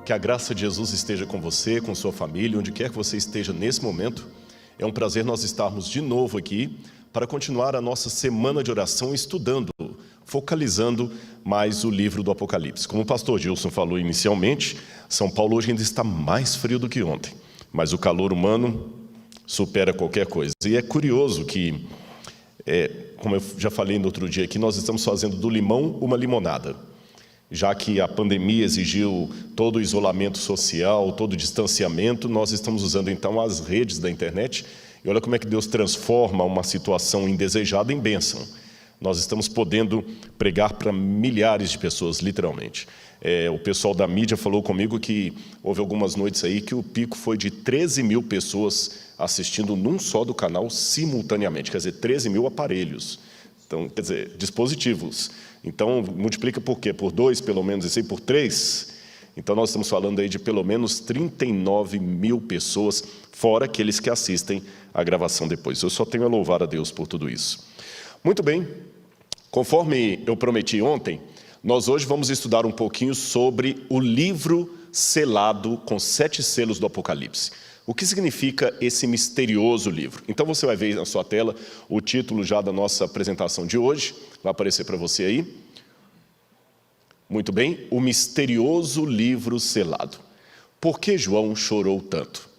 Que a graça de Jesus esteja com você, com sua família, onde quer que você esteja nesse momento. É um prazer nós estarmos de novo aqui para continuar a nossa semana de oração estudando, focalizando mais o livro do Apocalipse. Como o pastor Gilson falou inicialmente, São Paulo hoje ainda está mais frio do que ontem, mas o calor humano supera qualquer coisa. E é curioso que, como eu já falei no outro dia aqui, nós estamos fazendo do limão uma limonada. Já que a pandemia exigiu todo o isolamento social, todo o distanciamento, nós estamos usando então as redes da internet. E olha como é que Deus transforma uma situação indesejada em bênção. Nós estamos podendo pregar para milhares de pessoas, literalmente. O pessoal da mídia falou comigo que houve algumas noites aí que o pico foi de 13 mil pessoas assistindo num só do canal simultaneamente. Quer dizer, 13 mil aparelhos. Então, quer dizer, dispositivos. Então, multiplica por quê? Por 2, pelo menos, e sei por 3. Então, nós estamos falando aí de pelo menos 39 mil pessoas, fora aqueles que assistem a gravação depois. Eu só tenho a louvar a Deus por tudo isso. Muito bem, conforme eu prometi ontem, nós hoje vamos estudar um pouquinho sobre o livro selado com 7 selos do Apocalipse. O que significa esse misterioso livro? Então você vai ver na sua tela o título já da nossa apresentação de hoje. Vai aparecer para você aí. Muito bem, o misterioso livro selado. Por que João chorou tanto?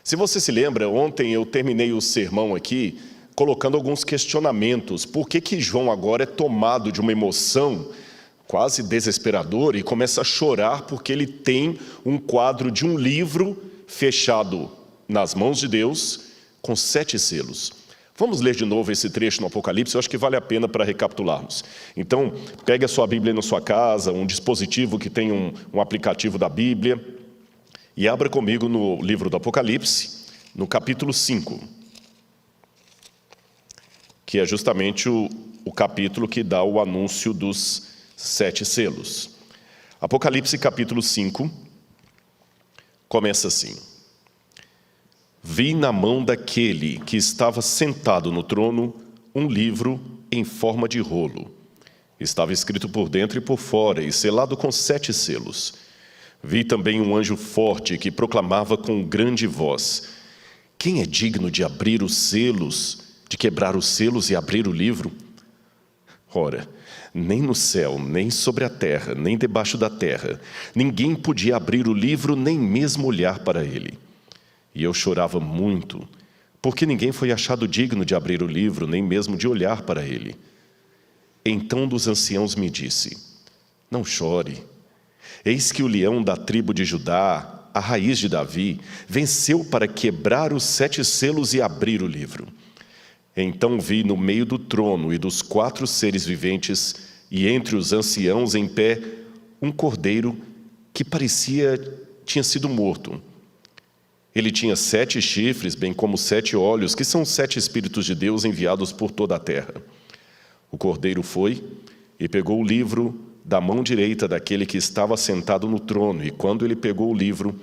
Se você se lembra, ontem eu terminei o sermão aqui colocando alguns questionamentos. Por que João agora é tomado de uma emoção quase desesperadora e começa a chorar porque ele tem um quadro de um livro fechado nas mãos de Deus, com 7 selos. Vamos ler de novo esse trecho no Apocalipse, eu acho que vale a pena para recapitularmos. Então, pegue a sua Bíblia na sua casa, um dispositivo que tem um aplicativo da Bíblia, e abra comigo no livro do Apocalipse, no capítulo 5, que é justamente o capítulo que dá o anúncio dos 7 selos. Apocalipse capítulo 5, começa assim: vi na mão daquele que estava sentado no trono um livro em forma de rolo. Estava escrito por dentro e por fora e selado com 7 selos. Vi também um anjo forte que proclamava com grande voz: quem é digno de abrir os selos, de quebrar os selos e abrir o livro? Ora, nem no céu, nem sobre a terra, nem debaixo da terra, ninguém podia abrir o livro, nem mesmo olhar para ele. E eu chorava muito, porque ninguém foi achado digno de abrir o livro, nem mesmo de olhar para ele. Então um dos anciãos me disse: não chore. Eis que o leão da tribo de Judá, a raiz de Davi, venceu para quebrar os 7 selos e abrir o livro. Então vi no meio do trono e dos 4 seres viventes, e entre os anciãos em pé, um cordeiro que tinha sido morto. Ele tinha 7 chifres, bem como 7 olhos, que são 7 Espíritos de Deus enviados por toda a terra. O cordeiro foi e pegou o livro da mão direita daquele que estava sentado no trono, e quando ele pegou o livro,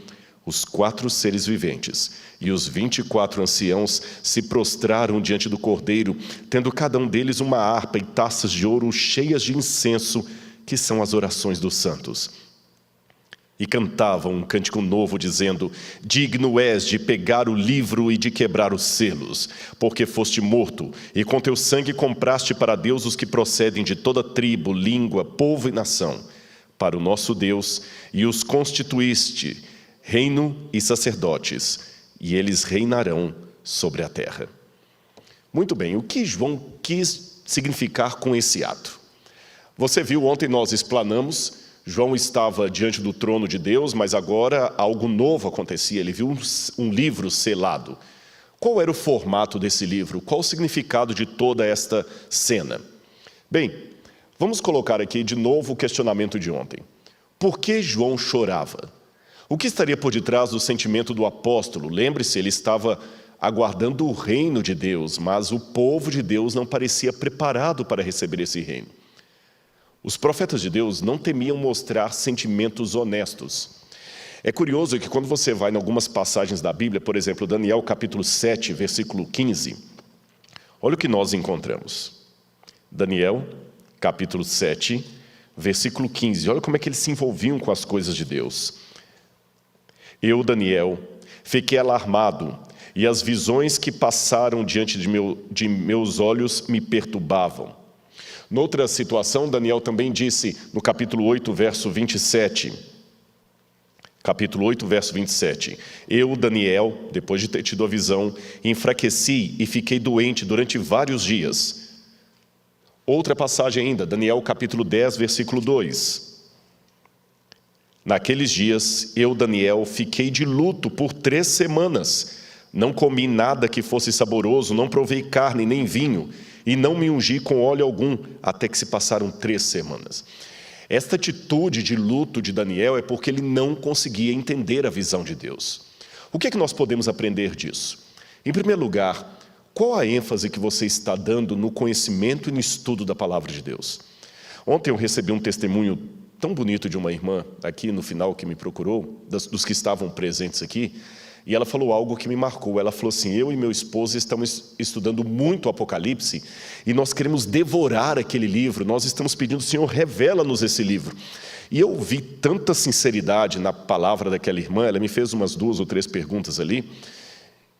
os 4 seres viventes e os 24 anciãos se prostraram diante do cordeiro, tendo cada um deles uma harpa e taças de ouro cheias de incenso, que são as orações dos santos. E cantavam um cântico novo, dizendo: digno és de pegar o livro e de quebrar os selos, porque foste morto, e com teu sangue compraste para Deus os que procedem de toda tribo, língua, povo e nação, para o nosso Deus, e os constituíste reino e sacerdotes, e eles reinarão sobre a terra. Muito bem, o que João quis significar com esse ato? Você viu, ontem nós explanamos, João estava diante do trono de Deus, mas agora algo novo acontecia, ele viu um livro selado. Qual era o formato desse livro? Qual o significado de toda esta cena? Bem, vamos colocar aqui de novo o questionamento de ontem. Por que João chorava? O que estaria por detrás do sentimento do apóstolo? Lembre-se, ele estava aguardando o reino de Deus, mas o povo de Deus não parecia preparado para receber esse reino. Os profetas de Deus não temiam mostrar sentimentos honestos. É curioso que quando você vai em algumas passagens da Bíblia, por exemplo, Daniel capítulo 7, versículo 15, olha o que nós encontramos. Daniel capítulo 7, versículo 15. Olha como é que eles se envolviam com as coisas de Deus. Eu, Daniel, fiquei alarmado, e as visões que passaram diante de meus olhos me perturbavam. Noutra situação, Daniel também disse, no capítulo 8, verso 27. Capítulo 8, verso 27. Eu, Daniel, depois de ter tido a visão, enfraqueci e fiquei doente durante vários dias. Outra passagem ainda, Daniel capítulo 10, versículo 2. Naqueles dias, eu, Daniel, fiquei de luto por 3 semanas. Não comi nada que fosse saboroso, não provei carne nem vinho, e não me ungi com óleo algum, até que se passaram 3 semanas. Esta atitude de luto de Daniel é porque ele não conseguia entender a visão de Deus. O que é que nós podemos aprender disso? Em primeiro lugar, qual a ênfase que você está dando no conhecimento e no estudo da palavra de Deus? Ontem eu recebi um testemunho tão bonito de uma irmã aqui no final que me procurou, dos que estavam presentes aqui, e ela falou algo que me marcou. Ela falou assim: eu e meu esposo estamos estudando muito o Apocalipse e nós queremos devorar aquele livro, nós estamos pedindo, Senhor, revela-nos esse livro. E eu vi tanta sinceridade na palavra daquela irmã, ela me fez umas 2 ou 3 perguntas ali,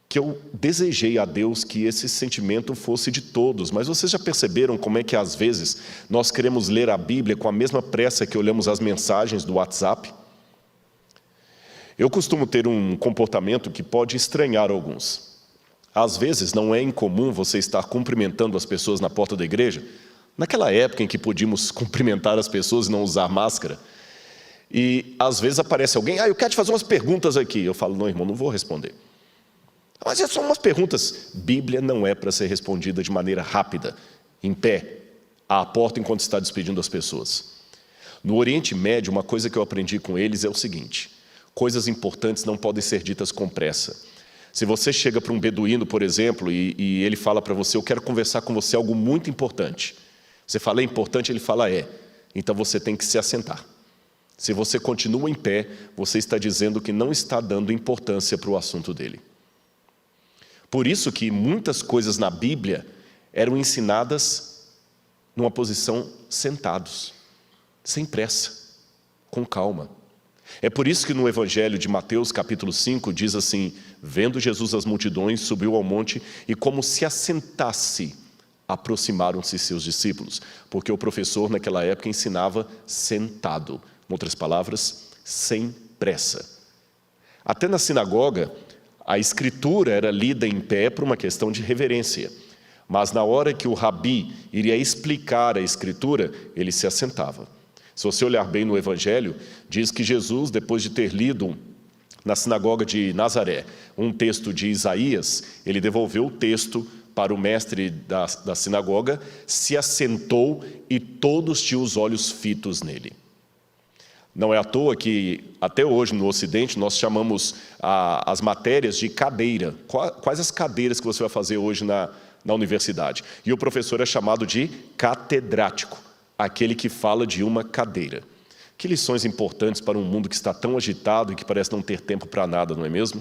que eu desejei a Deus que esse sentimento fosse de todos. Mas vocês já perceberam como é que às vezes nós queremos ler a Bíblia com a mesma pressa que olhamos as mensagens do WhatsApp? Eu costumo ter um comportamento que pode estranhar alguns. Às vezes não é incomum você estar cumprimentando as pessoas na porta da igreja, naquela época em que podíamos cumprimentar as pessoas e não usar máscara, e às vezes aparece alguém: eu quero te fazer umas perguntas aqui. Eu falo: não, irmão, não vou responder. Mas são umas perguntas. Bíblia não é para ser respondida de maneira rápida, em pé, à porta enquanto está despedindo as pessoas. No Oriente Médio, uma coisa que eu aprendi com eles é o seguinte: coisas importantes não podem ser ditas com pressa. Se você chega para um beduíno, por exemplo, e ele fala para você: eu quero conversar com você algo muito importante. Você fala: é importante? Ele fala: é. Então você tem que se assentar. Se você continua em pé, você está dizendo que não está dando importância para o assunto dele. Por isso que muitas coisas na Bíblia eram ensinadas numa posição sentados, sem pressa, com calma. É por isso que no Evangelho de Mateus, capítulo 5, diz assim: vendo Jesus as multidões, subiu ao monte e, como se assentasse, aproximaram-se seus discípulos, porque o professor naquela época ensinava sentado, em outras palavras, sem pressa. Até na sinagoga, a escritura era lida em pé por uma questão de reverência, mas na hora que o rabi iria explicar a escritura, ele se assentava. Se você olhar bem no Evangelho, diz que Jesus, depois de ter lido na sinagoga de Nazaré um texto de Isaías, ele devolveu o texto para o mestre da sinagoga, se assentou e todos tinham os olhos fitos nele. Não é à toa que, até hoje no Ocidente, nós chamamos as matérias de cadeira. Quais as cadeiras que você vai fazer hoje na universidade? E o professor é chamado de catedrático, aquele que fala de uma cadeira. Que lições importantes para um mundo que está tão agitado e que parece não ter tempo para nada, não é mesmo?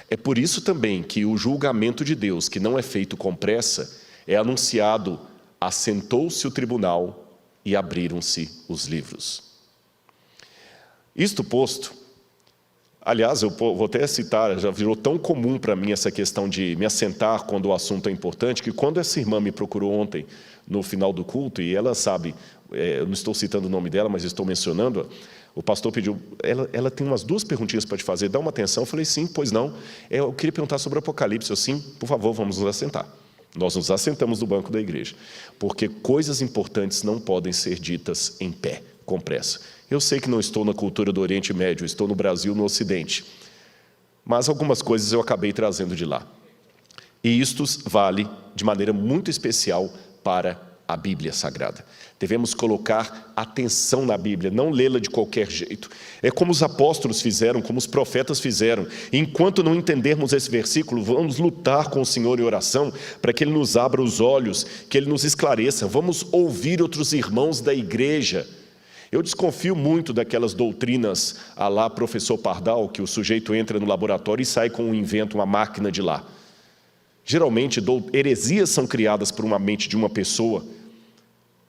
É por isso também que o julgamento de Deus, que não é feito com pressa, é anunciado: assentou-se o tribunal e abriram-se os livros. Isto posto, aliás, eu vou até citar, já virou tão comum para mim essa questão de me assentar quando o assunto é importante, que quando essa irmã me procurou ontem, no final do culto, e ela sabe, eu não estou citando o nome dela, mas estou mencionando, o pastor pediu: ela tem umas 2 perguntinhas para te fazer, dá uma atenção. Eu falei: sim, pois não. Eu queria perguntar sobre o Apocalipse. Eu: sim, por favor, vamos nos assentar. Nós nos assentamos no banco da igreja, porque coisas importantes não podem ser ditas em pé, com pressa. Eu sei que não estou na cultura do Oriente Médio, estou no Brasil, no Ocidente, mas algumas coisas eu acabei trazendo de lá. E isto vale de maneira muito especial para a Bíblia Sagrada. Devemos colocar atenção na Bíblia, não lê-la de qualquer jeito. É como os apóstolos fizeram, como os profetas fizeram. Enquanto não entendermos esse versículo, vamos lutar com o Senhor em oração para que Ele nos abra os olhos, que Ele nos esclareça. Vamos ouvir outros irmãos da igreja. Eu desconfio muito daquelas doutrinas à lá professor Pardal, que o sujeito entra no laboratório e sai com um invento, uma máquina de lá. Geralmente, heresias são criadas por uma mente de uma pessoa,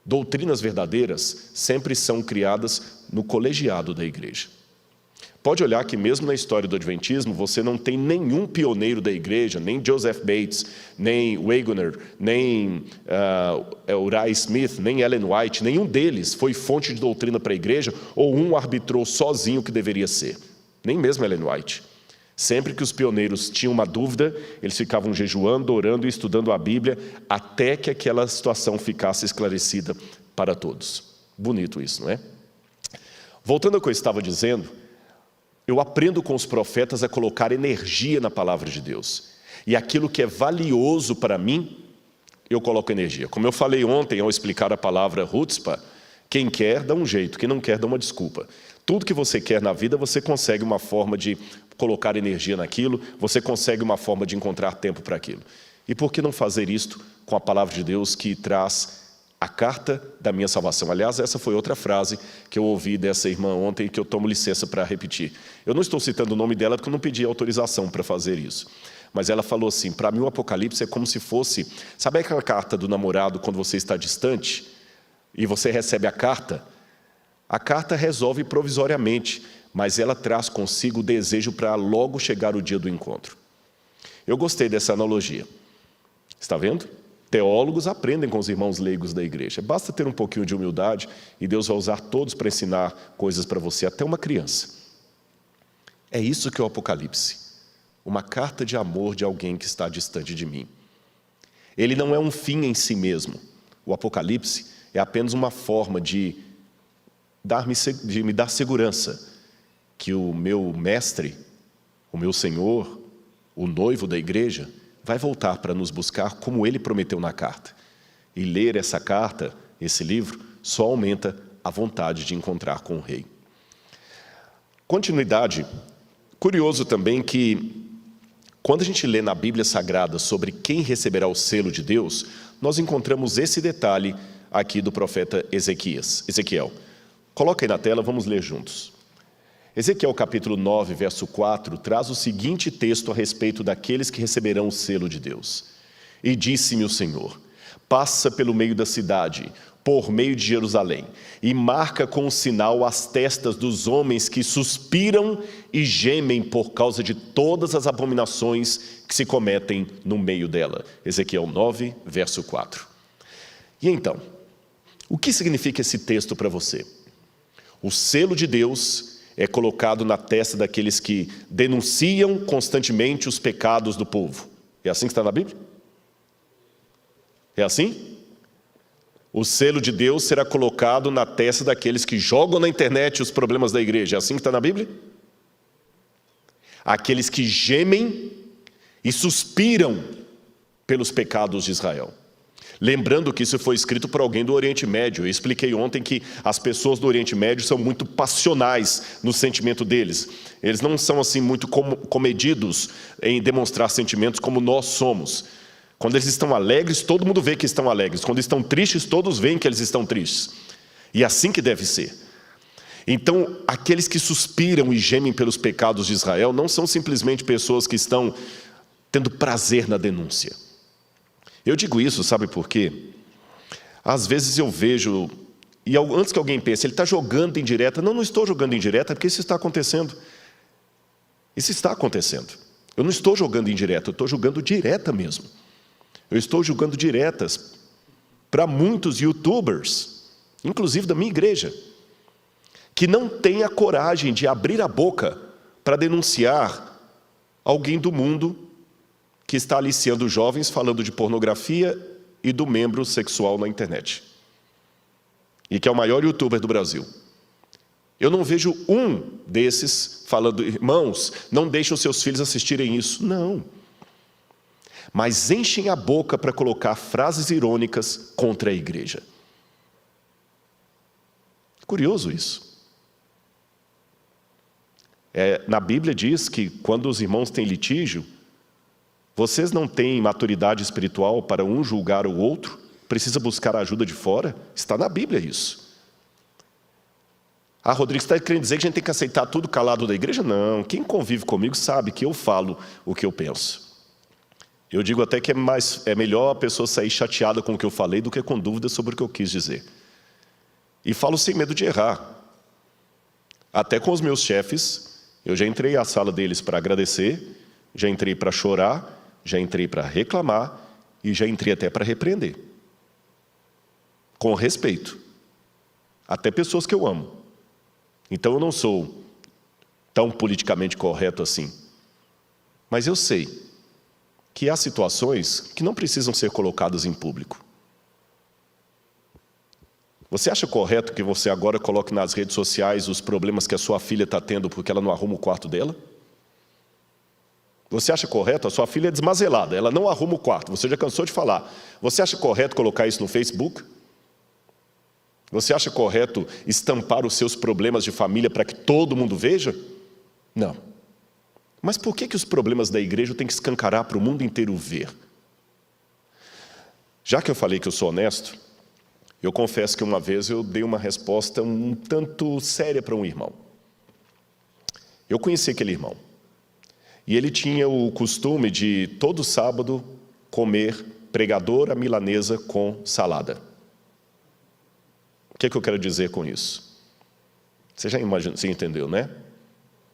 Doutrinas verdadeiras sempre são criadas no colegiado da igreja. Pode olhar que mesmo na história do Adventismo, você não tem nenhum pioneiro da igreja, nem Joseph Bates, nem Waggoner, nem Uriah Smith, nem Ellen White, nenhum deles foi fonte de doutrina para a igreja, ou um arbitrou sozinho o que deveria ser. Nem mesmo Ellen White. Sempre que os pioneiros tinham uma dúvida, eles ficavam jejuando, orando e estudando a Bíblia, até que aquela situação ficasse esclarecida para todos. Bonito isso, não é? Voltando ao que eu estava dizendo, eu aprendo com os profetas a colocar energia na palavra de Deus. E aquilo que é valioso para mim, eu coloco energia. Como eu falei ontem ao explicar a palavra chutzpah, quem quer dá um jeito, quem não quer dá uma desculpa. Tudo que você quer na vida, você consegue uma forma de colocar energia naquilo, você consegue uma forma de encontrar tempo para aquilo. E por que não fazer isto com a palavra de Deus que traz a carta da minha salvação? Aliás, essa foi outra frase que eu ouvi dessa irmã ontem, que eu tomo licença para repetir. Eu não estou citando o nome dela porque eu não pedi autorização para fazer isso. Mas ela falou assim, para mim o Apocalipse é como se fosse... Sabe aquela carta do namorado quando você está distante e você recebe a carta? A carta resolve provisoriamente, mas ela traz consigo o desejo para logo chegar o dia do encontro. Eu gostei dessa analogia. Está vendo? Teólogos aprendem com os irmãos leigos da igreja. Basta ter um pouquinho de humildade e Deus vai usar todos para ensinar coisas para você, até uma criança. É isso que é o Apocalipse. Uma carta de amor de alguém que está distante de mim. Ele não é um fim em si mesmo. O Apocalipse é apenas uma forma de me dar segurança que o meu mestre, o meu Senhor, o noivo da igreja, vai voltar para nos buscar como ele prometeu na carta. E ler essa carta, esse livro, só aumenta a vontade de encontrar com o rei. Continuidade. Curioso também que, quando a gente lê na Bíblia Sagrada sobre quem receberá o selo de Deus, nós encontramos esse detalhe aqui do profeta Ezequiel. Coloca aí na tela, vamos ler juntos. Ezequiel capítulo 9, verso 4, traz o seguinte texto a respeito daqueles que receberão o selo de Deus. E disse-me o Senhor, passa pelo meio da cidade, por meio de Jerusalém, e marca com um sinal as testas dos homens que suspiram e gemem por causa de todas as abominações que se cometem no meio dela. Ezequiel 9, verso 4. E então, o que significa esse texto para você? O selo de Deus é colocado na testa daqueles que denunciam constantemente os pecados do povo. É assim que está na Bíblia? É assim? O selo de Deus será colocado na testa daqueles que jogam na internet os problemas da igreja. É assim que está na Bíblia? Aqueles que gemem e suspiram pelos pecados de Israel. Lembrando que isso foi escrito por alguém do Oriente Médio. Eu expliquei ontem que as pessoas do Oriente Médio são muito passionais no sentimento deles. Eles não são assim muito comedidos em demonstrar sentimentos como nós somos. Quando eles estão alegres, todo mundo vê que estão alegres. Quando estão tristes, todos veem que eles estão tristes. E é assim que deve ser. Então, aqueles que suspiram e gemem pelos pecados de Israel não são simplesmente pessoas que estão tendo prazer na denúncia. Eu digo isso, sabe por quê? Às vezes eu vejo, e antes que alguém pense, ele está jogando indireta. Não, não estou jogando indireta, porque isso está acontecendo. Isso está acontecendo. Eu não estou jogando indireta, eu estou jogando direta mesmo. Eu estou jogando diretas para muitos youtubers, inclusive da minha igreja, que não têm a coragem de abrir a boca para denunciar alguém do mundo que está aliciando jovens falando de pornografia e do membro sexual na internet. E que é o maior youtuber do Brasil. Eu não vejo um desses falando, irmãos, não deixem os seus filhos assistirem isso. Não. Mas enchem a boca para colocar frases irônicas contra a igreja. Curioso isso. Na Bíblia diz que quando os irmãos têm litígio, vocês não têm maturidade espiritual para um julgar o outro? Precisa buscar a ajuda de fora? Está na Bíblia isso. Rodrigo, você está querendo dizer que a gente tem que aceitar tudo calado da igreja? Não, quem convive comigo sabe que eu falo o que eu penso. Eu digo até que é melhor a pessoa sair chateada com o que eu falei do que com dúvidas sobre o que eu quis dizer. E falo sem medo de errar. Até com os meus chefes, eu já entrei à sala deles para agradecer, já entrei para chorar, já entrei para reclamar e já entrei até para repreender. Com respeito. Até pessoas que eu amo. Então eu não sou tão politicamente correto assim. Mas eu sei que há situações que não precisam ser colocadas em público. Você acha correto que você agora coloque nas redes sociais os problemas que a sua filha está tendo porque ela não arruma o quarto dela? Você acha correto? A sua filha é desmazelada, ela não arruma o quarto, você já cansou de falar. Você acha correto colocar isso no Facebook? Você acha correto estampar os seus problemas de família para que todo mundo veja? Não. Mas por que os problemas da igreja têm que escancarar para o mundo inteiro ver? Já que eu falei que eu sou honesto, eu confesso que uma vez eu dei uma resposta um tanto séria para um irmão. Eu conheci aquele irmão. E ele tinha o costume de, todo sábado, comer pregador à milanesa com salada. O que eu quero dizer com isso? Você já imagina, você entendeu, né?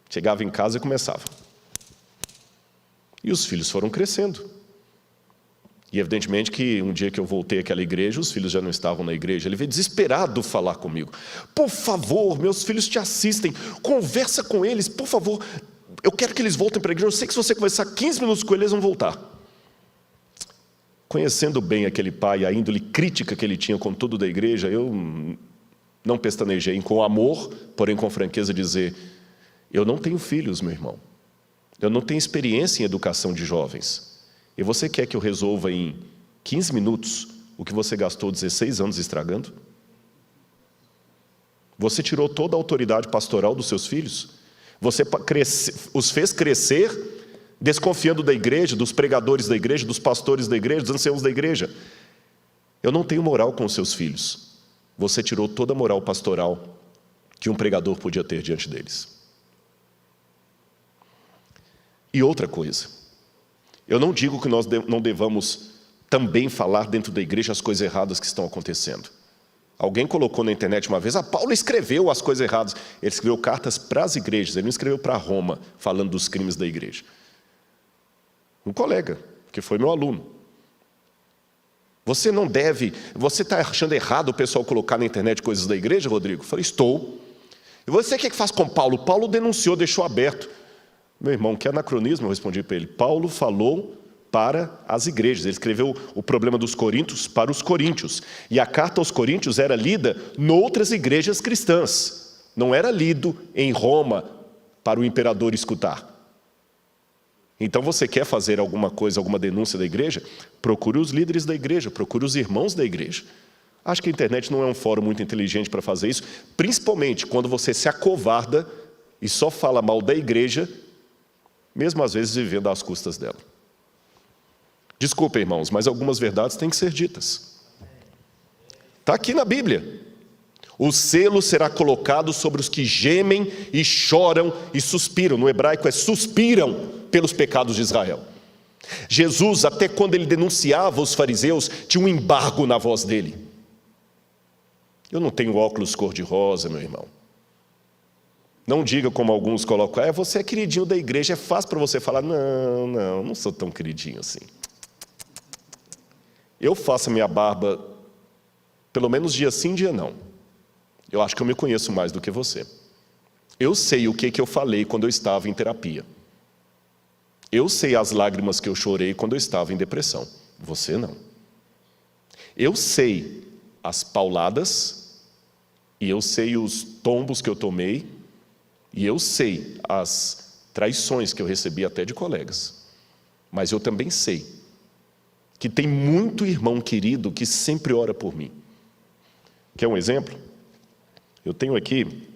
Chegava em casa e começava. E os filhos foram crescendo. E evidentemente que um dia que eu voltei àquela igreja, os filhos já não estavam na igreja. Ele veio desesperado falar comigo. Por favor, meus filhos te assistem, conversa com eles, por favor. Eu quero que eles voltem para a igreja. Eu sei que se você conversar 15 minutos com eles, eles vão voltar. Conhecendo bem aquele pai, a índole crítica que ele tinha com tudo da igreja, eu não pestanejei em, com amor, porém com franqueza, dizer: eu não tenho filhos, meu irmão. Eu não tenho experiência em educação de jovens. E você quer que eu resolva em 15 minutos o que você gastou 16 anos estragando? Você tirou toda a autoridade pastoral dos seus filhos? Você os fez crescer desconfiando da igreja, dos pregadores da igreja, dos pastores da igreja, dos anciãos da igreja. Eu não tenho moral com os seus filhos. Você tirou toda a moral pastoral que um pregador podia ter diante deles. E outra coisa, eu não digo que nós não devamos também falar dentro da igreja as coisas erradas que estão acontecendo. Alguém colocou na internet uma vez: Paulo escreveu as coisas erradas. Ele escreveu cartas para as igrejas, ele não escreveu para Roma, falando dos crimes da igreja. Um colega, que foi meu aluno. Você não deve, você está achando errado o pessoal colocar na internet coisas da igreja, Rodrigo? Eu falei: estou. E você o que faz com Paulo? Paulo denunciou, deixou aberto. Meu irmão, que anacronismo, eu respondi para ele. Paulo falou para as igrejas. Ele escreveu o problema dos coríntios para os coríntios. E a carta aos coríntios era lida noutras igrejas cristãs. Não era lido em Roma para o imperador escutar. Então você quer fazer alguma coisa, alguma denúncia da igreja? Procure os líderes da igreja, procure os irmãos da igreja. Acho que a internet não é um fórum muito inteligente para fazer isso, principalmente quando você se acovarda e só fala mal da igreja, mesmo às vezes vivendo às custas dela. Desculpa, irmãos, mas algumas verdades têm que ser ditas. Está aqui na Bíblia. O selo será colocado sobre os que gemem e choram e suspiram. No hebraico é suspiram pelos pecados de Israel. Jesus, até quando ele denunciava os fariseus, tinha um embargo na voz dele. Eu não tenho óculos cor-de-rosa, meu irmão. Não diga como alguns colocam: você é queridinho da igreja, é fácil para você falar. Não sou tão queridinho assim. Eu faço a minha barba pelo menos dia sim, dia não. Eu acho que eu me conheço mais do que você. Eu sei o que eu falei quando eu estava em terapia. Eu sei as lágrimas que eu chorei quando eu estava em depressão. Você não. Eu sei as pauladas, e eu sei os tombos que eu tomei, e eu sei as traições que eu recebi até de colegas. Mas eu também sei que tem muito irmão querido que sempre ora por mim. Quer um exemplo? Eu tenho aqui,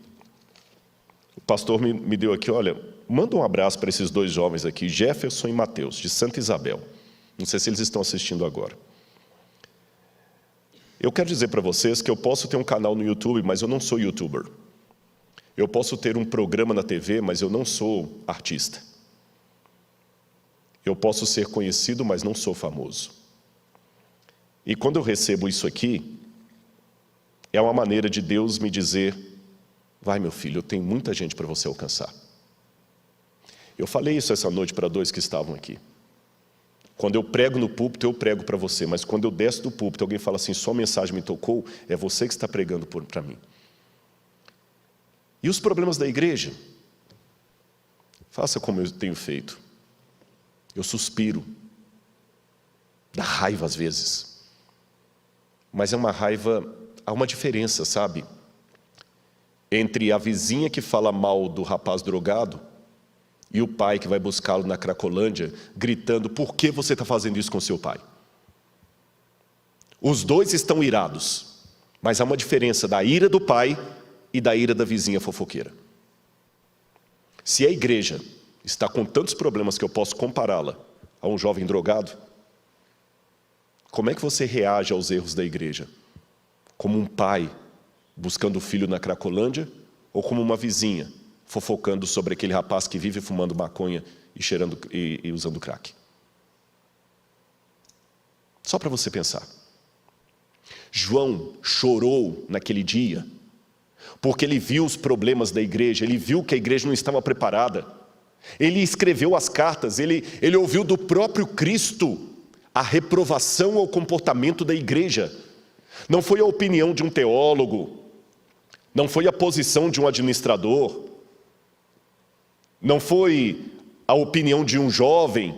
o pastor me deu aqui, olha, manda um abraço para esses dois jovens aqui, Jefferson e Mateus, de Santa Isabel. Não sei se eles estão assistindo agora. Eu quero dizer para vocês que eu posso ter um canal no YouTube, mas eu não sou youtuber. Eu posso ter um programa na TV, mas eu não sou artista. Eu posso ser conhecido, mas não sou famoso. E quando eu recebo isso aqui, é uma maneira de Deus me dizer: vai, meu filho, eu tenho muita gente para você alcançar. Eu falei isso essa noite para 2 que estavam aqui. Quando eu prego no púlpito, eu prego para você, mas quando eu desço do púlpito, alguém fala assim: sua mensagem me tocou, é você que está pregando para mim. E os problemas da igreja? Faça como eu tenho feito. Eu suspiro. Dá raiva às vezes. Mas é uma raiva, há uma diferença, sabe? Entre a vizinha que fala mal do rapaz drogado e o pai que vai buscá-lo na Cracolândia, gritando: por que você está fazendo isso com seu pai? Os dois estão irados, mas há uma diferença da ira do pai e da ira da vizinha fofoqueira. Se a igreja está com tantos problemas que eu posso compará-la a um jovem drogado, como é que você reage aos erros da igreja? Como um pai buscando o filho na Cracolândia, ou como uma vizinha fofocando sobre aquele rapaz que vive fumando maconha e cheirando e usando crack? Só para você pensar. João chorou naquele dia porque ele viu os problemas da igreja, ele viu que a igreja não estava preparada. Ele escreveu as cartas, ele ouviu do próprio Cristo a reprovação ao comportamento da igreja. Não foi a opinião de um teólogo, não foi a posição de um administrador, não foi a opinião de um jovem,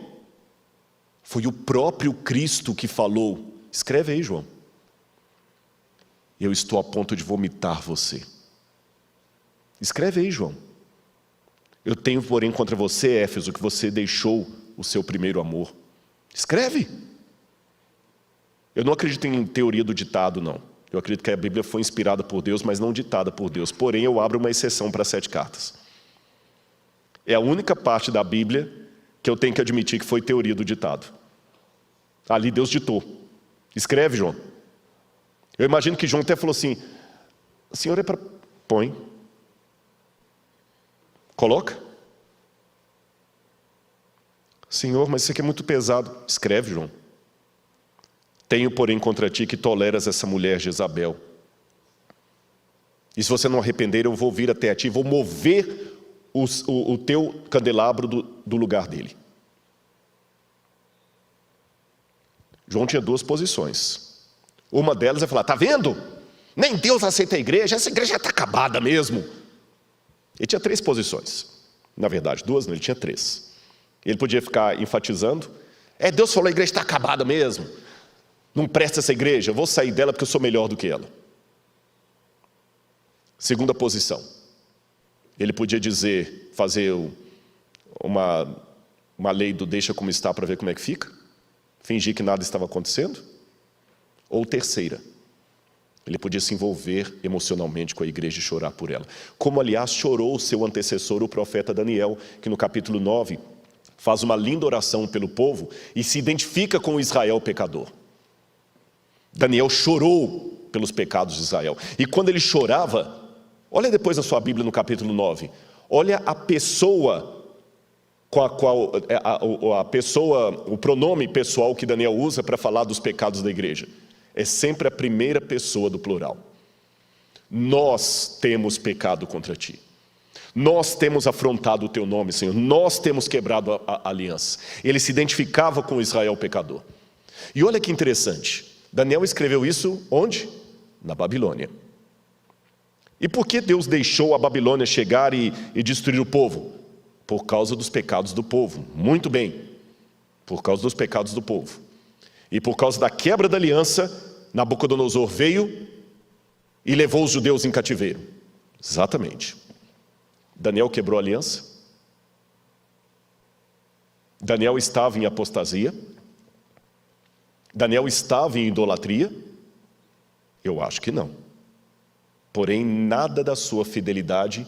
foi o próprio Cristo que falou. Escreve aí, João. Eu estou a ponto de vomitar você. Escreve aí, João. Eu tenho, porém, contra você, Éfeso, que você deixou o seu primeiro amor. Escreve. Eu não acredito em teoria do ditado, não. Eu acredito que a Bíblia foi inspirada por Deus, mas não ditada por Deus. Porém, eu abro uma exceção para 7 cartas. É a única parte da Bíblia que eu tenho que admitir que foi teoria do ditado. Ali Deus ditou. Escreve, João. Eu imagino que João até falou assim: Senhor, é para... Põe. Coloca. Senhor, mas isso aqui é muito pesado. Escreve, João. Tenho, porém, contra ti que toleras essa mulher Jezabel. E se você não arrepender, eu vou vir até a ti, vou mover o teu candelabro do lugar dele. João tinha 2 posições. Uma delas é falar: tá vendo? Nem Deus aceita a igreja, essa igreja está acabada mesmo. Ele tinha 3 posições. Na verdade, 2 não, ele tinha 3. Ele podia ficar enfatizando: Deus falou, a igreja está acabada mesmo. Não presta essa igreja, eu vou sair dela porque eu sou melhor do que ela. Segunda posição. Ele podia dizer, fazer uma lei do deixa como está para ver como é que fica. Fingir que nada estava acontecendo. Ou terceira. Ele podia se envolver emocionalmente com a igreja e chorar por ela. Como, aliás, chorou o seu antecessor, o profeta Daniel, que no capítulo 9 faz uma linda oração pelo povo e se identifica com o Israel pecador. Daniel chorou pelos pecados de Israel. E quando ele chorava, olha depois na sua Bíblia no capítulo 9, olha a pessoa com a qual o pronome pessoal que Daniel usa para falar dos pecados da igreja. É sempre a primeira pessoa do plural. Nós temos pecado contra ti. Nós temos afrontado o teu nome, Senhor. Nós temos quebrado a aliança. Ele se identificava com Israel pecador. E olha que interessante. Daniel escreveu isso onde? Na Babilônia. E por que Deus deixou a Babilônia chegar e destruir o povo? Por causa dos pecados do povo. Muito bem. Por causa dos pecados do povo. E por causa da quebra da aliança, Nabucodonosor veio e levou os judeus em cativeiro. Exatamente. Daniel quebrou a aliança? Daniel estava em apostasia? Daniel estava em idolatria? Eu acho que não. Porém, nada da sua fidelidade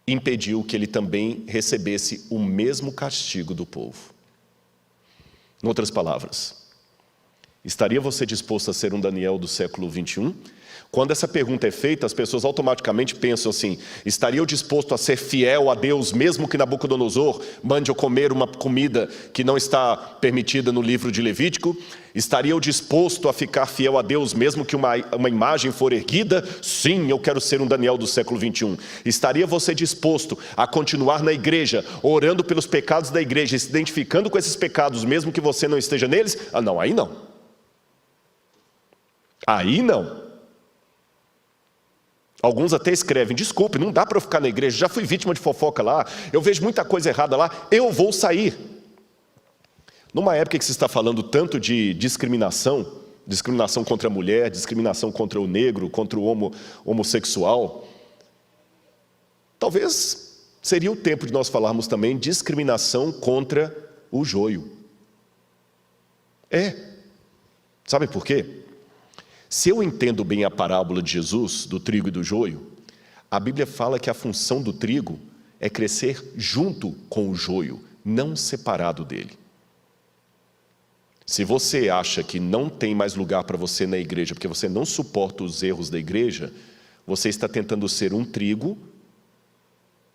impediu que ele também recebesse o mesmo castigo do povo. Em outras palavras, Estaria você disposto a ser um Daniel do século 21? Quando essa pergunta é feita, as pessoas automaticamente pensam assim: estaria eu disposto a ser fiel a Deus, mesmo que Nabucodonosor mande eu comer uma comida que não está permitida no livro de Levítico? Estaria eu disposto a ficar fiel a Deus, mesmo que uma imagem for erguida? Sim, eu quero ser um Daniel do século 21. Estaria você disposto a continuar na igreja, orando pelos pecados da igreja, se identificando com esses pecados, mesmo que você não esteja neles? Ah, não, aí não. Aí não. Alguns até escrevem: desculpe, não dá para eu ficar na igreja, já fui vítima de fofoca lá, eu vejo muita coisa errada lá, eu vou sair. Numa época que se está falando tanto de discriminação contra a mulher, discriminação contra o negro, contra o homossexual, talvez seria o tempo de nós falarmos também discriminação contra o joio. Sabe por quê? Se eu entendo bem a parábola de Jesus, do trigo e do joio, a Bíblia fala que a função do trigo é crescer junto com o joio, não separado dele. Se você acha que não tem mais lugar para você na igreja, porque você não suporta os erros da igreja, você está tentando ser um trigo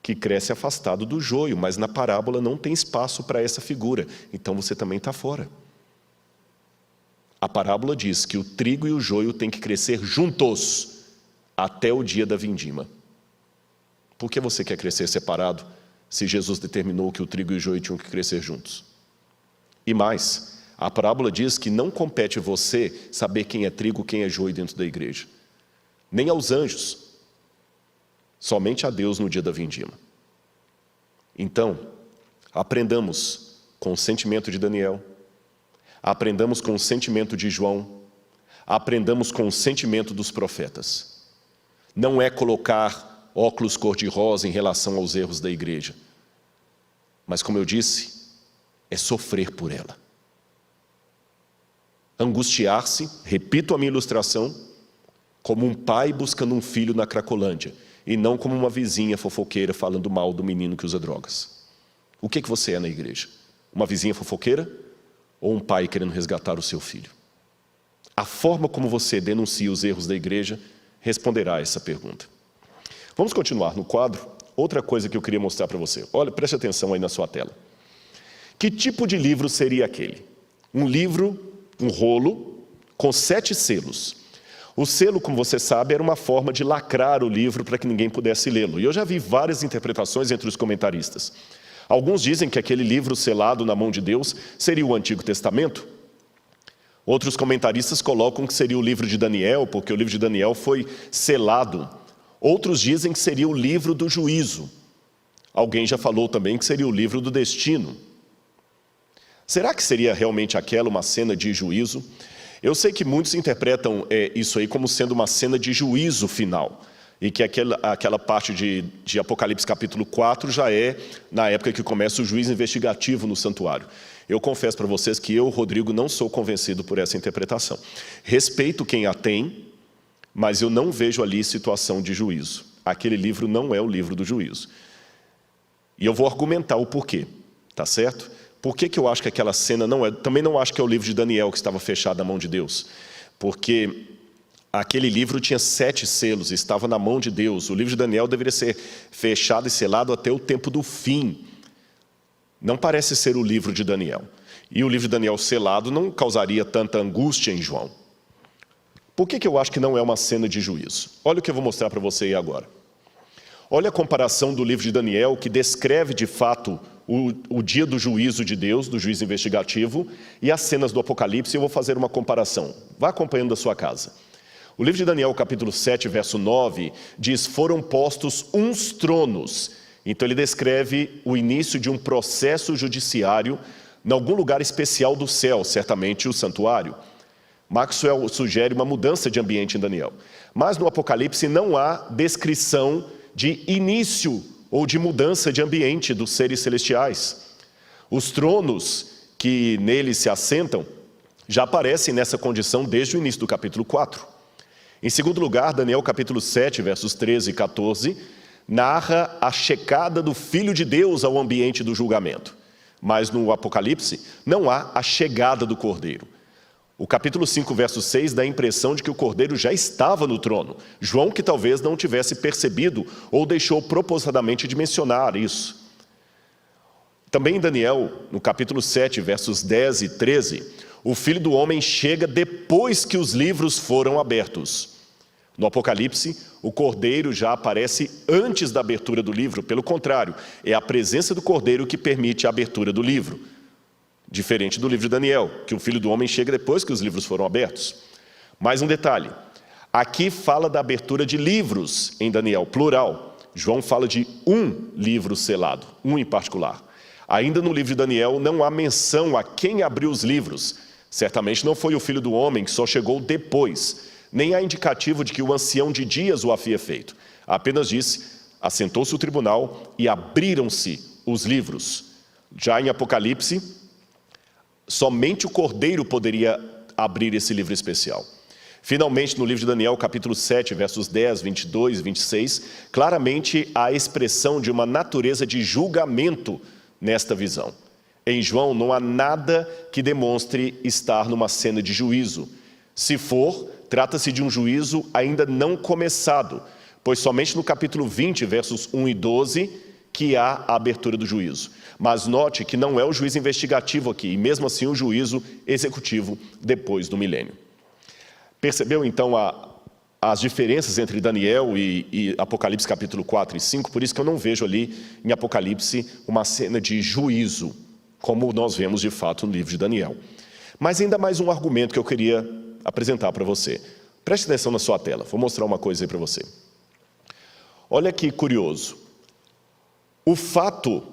que cresce afastado do joio, mas na parábola não tem espaço para essa figura, então você também está fora. A parábola diz que o trigo e o joio têm que crescer juntos até o dia da vindima. Por que você quer crescer separado se Jesus determinou que o trigo e o joio tinham que crescer juntos? E mais, a parábola diz que não compete você saber quem é trigo, quem é joio dentro da igreja. Nem aos anjos. Somente a Deus no dia da vindima. Então, aprendamos com o sentimento de Daniel, aprendamos com o sentimento de João, aprendamos com o sentimento dos profetas. Não é colocar óculos cor-de-rosa em relação aos erros da igreja, mas, como eu disse, é sofrer por ela. Angustiar-se, repito a minha ilustração, como um pai buscando um filho na Cracolândia, e não como uma vizinha fofoqueira falando mal do menino que usa drogas. O que você é na igreja? Uma vizinha fofoqueira? Ou um pai querendo resgatar o seu filho? A forma como você denuncia os erros da igreja responderá a essa pergunta. Vamos continuar no quadro. Outra coisa que eu queria mostrar para você. Olha, preste atenção aí na sua tela. Que tipo de livro seria aquele? Um livro, um rolo, com 7 selos. O selo, como você sabe, era uma forma de lacrar o livro para que ninguém pudesse lê-lo. E eu já vi várias interpretações entre os comentaristas. Alguns dizem que aquele livro selado na mão de Deus seria o Antigo Testamento. Outros comentaristas colocam que seria o livro de Daniel, porque o livro de Daniel foi selado. Outros dizem que seria o livro do juízo. Alguém já falou também que seria o livro do destino. Será que seria realmente aquela uma cena de juízo? Eu sei que muitos interpretam isso aí como sendo uma cena de juízo final. E que aquela parte de Apocalipse capítulo 4 já é na época que começa o juízo investigativo no santuário. Eu confesso para vocês que eu, Rodrigo, não sou convencido por essa interpretação. Respeito quem a tem, mas eu não vejo ali situação de juízo. Aquele livro não é o livro do juízo. E eu vou argumentar o porquê, tá certo? Por que eu acho que aquela cena não é... Também não acho que é o livro de Daniel que estava fechado na mão de Deus. Porque aquele livro tinha 7 selos, estava na mão de Deus. O livro de Daniel deveria ser fechado e selado até o tempo do fim. Não parece ser o livro de Daniel. E o livro de Daniel selado não causaria tanta angústia em João. Por que eu acho que não é uma cena de juízo? Olha o que eu vou mostrar para você aí agora. Olha a comparação do livro de Daniel, que descreve de fato o dia do juízo de Deus, do juízo investigativo, e as cenas do Apocalipse. Eu vou fazer uma comparação. Vá acompanhando da sua casa. O livro de Daniel, capítulo 7, verso 9, diz: foram postos uns tronos. Então ele descreve o início de um processo judiciário em algum lugar especial do céu, certamente o santuário. Maxwell sugere uma mudança de ambiente em Daniel. Mas no Apocalipse não há descrição de início ou de mudança de ambiente dos seres celestiais. Os tronos que neles se assentam já aparecem nessa condição desde o início do capítulo 4. Em segundo lugar, Daniel capítulo 7, versos 13 e 14, narra a chegada do Filho de Deus ao ambiente do julgamento. Mas no Apocalipse não há a chegada do Cordeiro. O capítulo 5, verso 6, dá a impressão de que o Cordeiro já estava no trono. João, que talvez não tivesse percebido ou deixou propositadamente de mencionar isso. Também em Daniel, no capítulo 7, versos 10 e 13, o Filho do Homem chega depois que os livros foram abertos. No Apocalipse, o Cordeiro já aparece antes da abertura do livro. Pelo contrário, é a presença do Cordeiro que permite a abertura do livro. Diferente do livro de Daniel, que o Filho do Homem chega depois que os livros foram abertos. Mais um detalhe. Aqui fala da abertura de livros em Daniel, plural. João fala de um livro selado, um em particular. Ainda no livro de Daniel não há menção a quem abriu os livros. Certamente não foi o Filho do Homem, que só chegou depois. Nem há indicativo de que o ancião de dias o havia feito. Apenas disse, assentou-se o tribunal e abriram-se os livros. Já em Apocalipse, somente o Cordeiro poderia abrir esse livro especial. Finalmente, no livro de Daniel, capítulo 7, versos 10, 22 e 26, claramente há a expressão de uma natureza de julgamento nesta visão. Em João não há nada que demonstre estar numa cena de juízo. Se for, trata-se de um juízo ainda não começado, pois somente no capítulo 20, versos 1 e 12, que há a abertura do juízo. Mas note que não é o juízo investigativo aqui, e mesmo assim o juízo executivo depois do milênio. Percebeu então as diferenças entre Daniel e Apocalipse capítulo 4 e 5? Por isso que eu não vejo ali em Apocalipse uma cena de juízo, como nós vemos de fato no livro de Daniel. Mas ainda mais um argumento que eu queria apresentar para você. Preste atenção na sua tela, vou mostrar uma coisa aí para você. Olha que curioso. O fato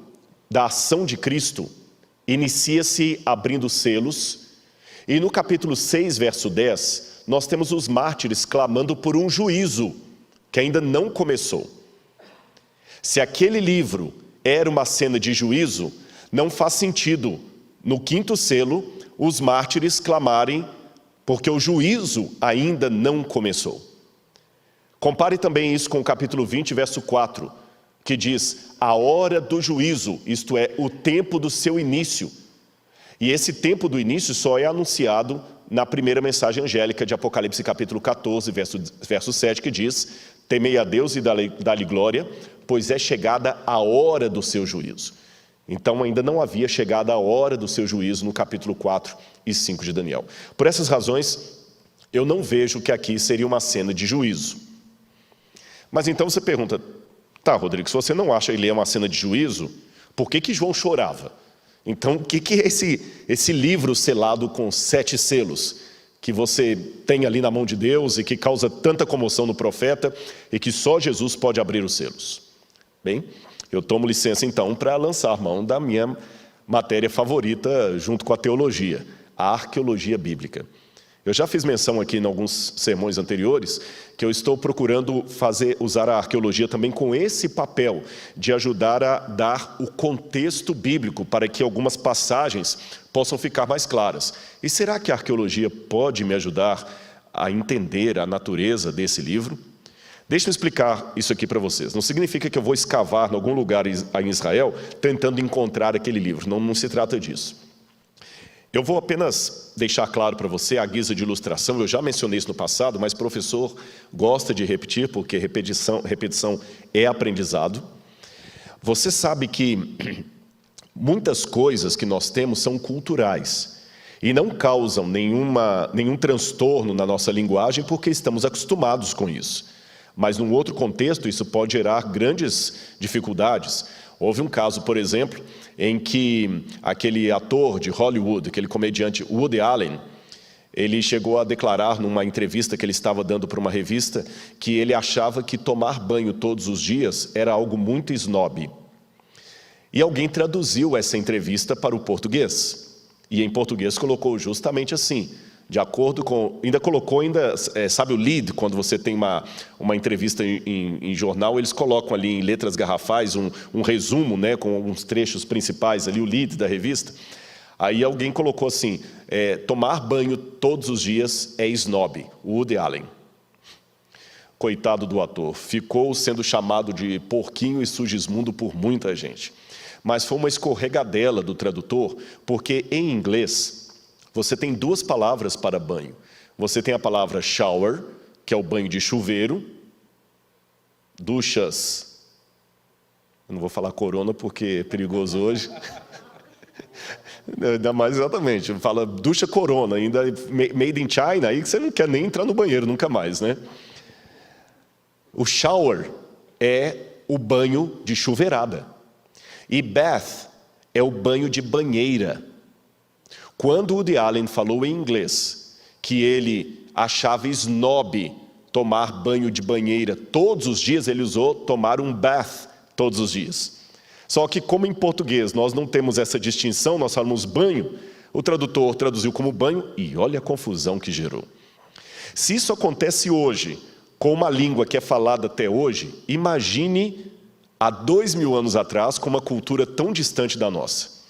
da ação de Cristo inicia-se abrindo selos, e no capítulo 6, verso 10, nós temos os mártires clamando por um juízo que ainda não começou. Se aquele livro era uma cena de juízo, não faz sentido, no quinto selo, os mártires clamarem porque o juízo ainda não começou. Compare também isso com o capítulo 20, verso 4, que diz, a hora do juízo, isto é, o tempo do seu início. E esse tempo do início só é anunciado na primeira mensagem angélica de Apocalipse capítulo 14, verso 7, que diz, temei a Deus e dá-lhe glória, pois é chegada a hora do seu juízo. Então ainda não havia chegado a hora do seu juízo no capítulo 4 e 5 de Daniel. Por essas razões, eu não vejo que aqui seria uma cena de juízo. Mas então você pergunta, tá, Rodrigo, se você não acha que ele é uma cena de juízo, por que João chorava? Então, o que é esse livro selado com 7 selos, que você tem ali na mão de Deus e que causa tanta comoção no profeta e que só Jesus pode abrir os selos? Bem, eu tomo licença então para lançar mão da minha matéria favorita junto com a teologia, a arqueologia bíblica. Eu já fiz menção aqui em alguns sermões anteriores que eu estou procurando usar a arqueologia também com esse papel de ajudar a dar o contexto bíblico para que algumas passagens possam ficar mais claras. E será que a arqueologia pode me ajudar a entender a natureza desse livro? Deixa eu explicar isso aqui para vocês. Não significa que eu vou escavar em algum lugar em Israel tentando encontrar aquele livro. Não se trata disso. Eu vou apenas deixar claro para você, à guisa de ilustração, eu já mencionei isso no passado, mas o professor gosta de repetir, porque repetição é aprendizado. Você sabe que muitas coisas que nós temos são culturais e não causam nenhum transtorno na nossa linguagem porque estamos acostumados com isso. Mas num outro contexto isso pode gerar grandes dificuldades. Houve um caso, por exemplo, em que aquele ator de Hollywood, aquele comediante Woody Allen, ele chegou a declarar numa entrevista que ele estava dando para uma revista que ele achava que tomar banho todos os dias era algo muito snob. E alguém traduziu essa entrevista para o português. E em português colocou justamente assim, de acordo com... sabe o lead, quando você tem uma entrevista em jornal, eles colocam ali em letras garrafais um resumo, né, com alguns trechos principais ali, o lead da revista. Aí alguém colocou assim, tomar banho todos os dias é snob, Woody Allen. Coitado do ator, ficou sendo chamado de porquinho e sugismundo por muita gente. Mas foi uma escorregadela do tradutor, porque em inglês... você tem duas palavras para banho. Você tem a palavra shower, que é o banho de chuveiro, duchas, eu não vou falar corona porque é perigoso hoje, ainda mais exatamente, fala ducha corona, ainda made in China, aí você não quer nem entrar no banheiro nunca mais, né? O shower é o banho de chuveirada, e bath é o banho de banheira. Quando Woody Allen falou em inglês que ele achava snob tomar banho de banheira todos os dias, ele usou tomar um bath todos os dias. Só que como em português nós não temos essa distinção, nós falamos banho, o tradutor traduziu como banho e olha a confusão que gerou. Se isso acontece hoje, com uma língua que é falada até hoje, imagine há 2000 anos atrás com uma cultura tão distante da nossa.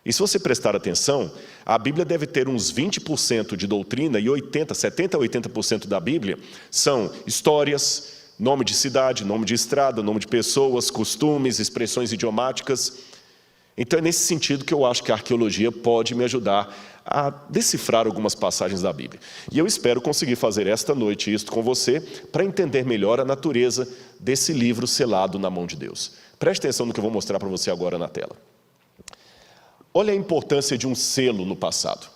E se você prestar atenção, a Bíblia deve ter uns 20% de doutrina e 70% a 80% da Bíblia são histórias, nome de cidade, nome de estrada, nome de pessoas, costumes, expressões idiomáticas. Então é nesse sentido que eu acho que a arqueologia pode me ajudar a decifrar algumas passagens da Bíblia. E eu espero conseguir fazer esta noite isso com você para entender melhor a natureza desse livro selado na mão de Deus. Preste atenção no que eu vou mostrar para você agora na tela. Olha a importância de um selo no passado.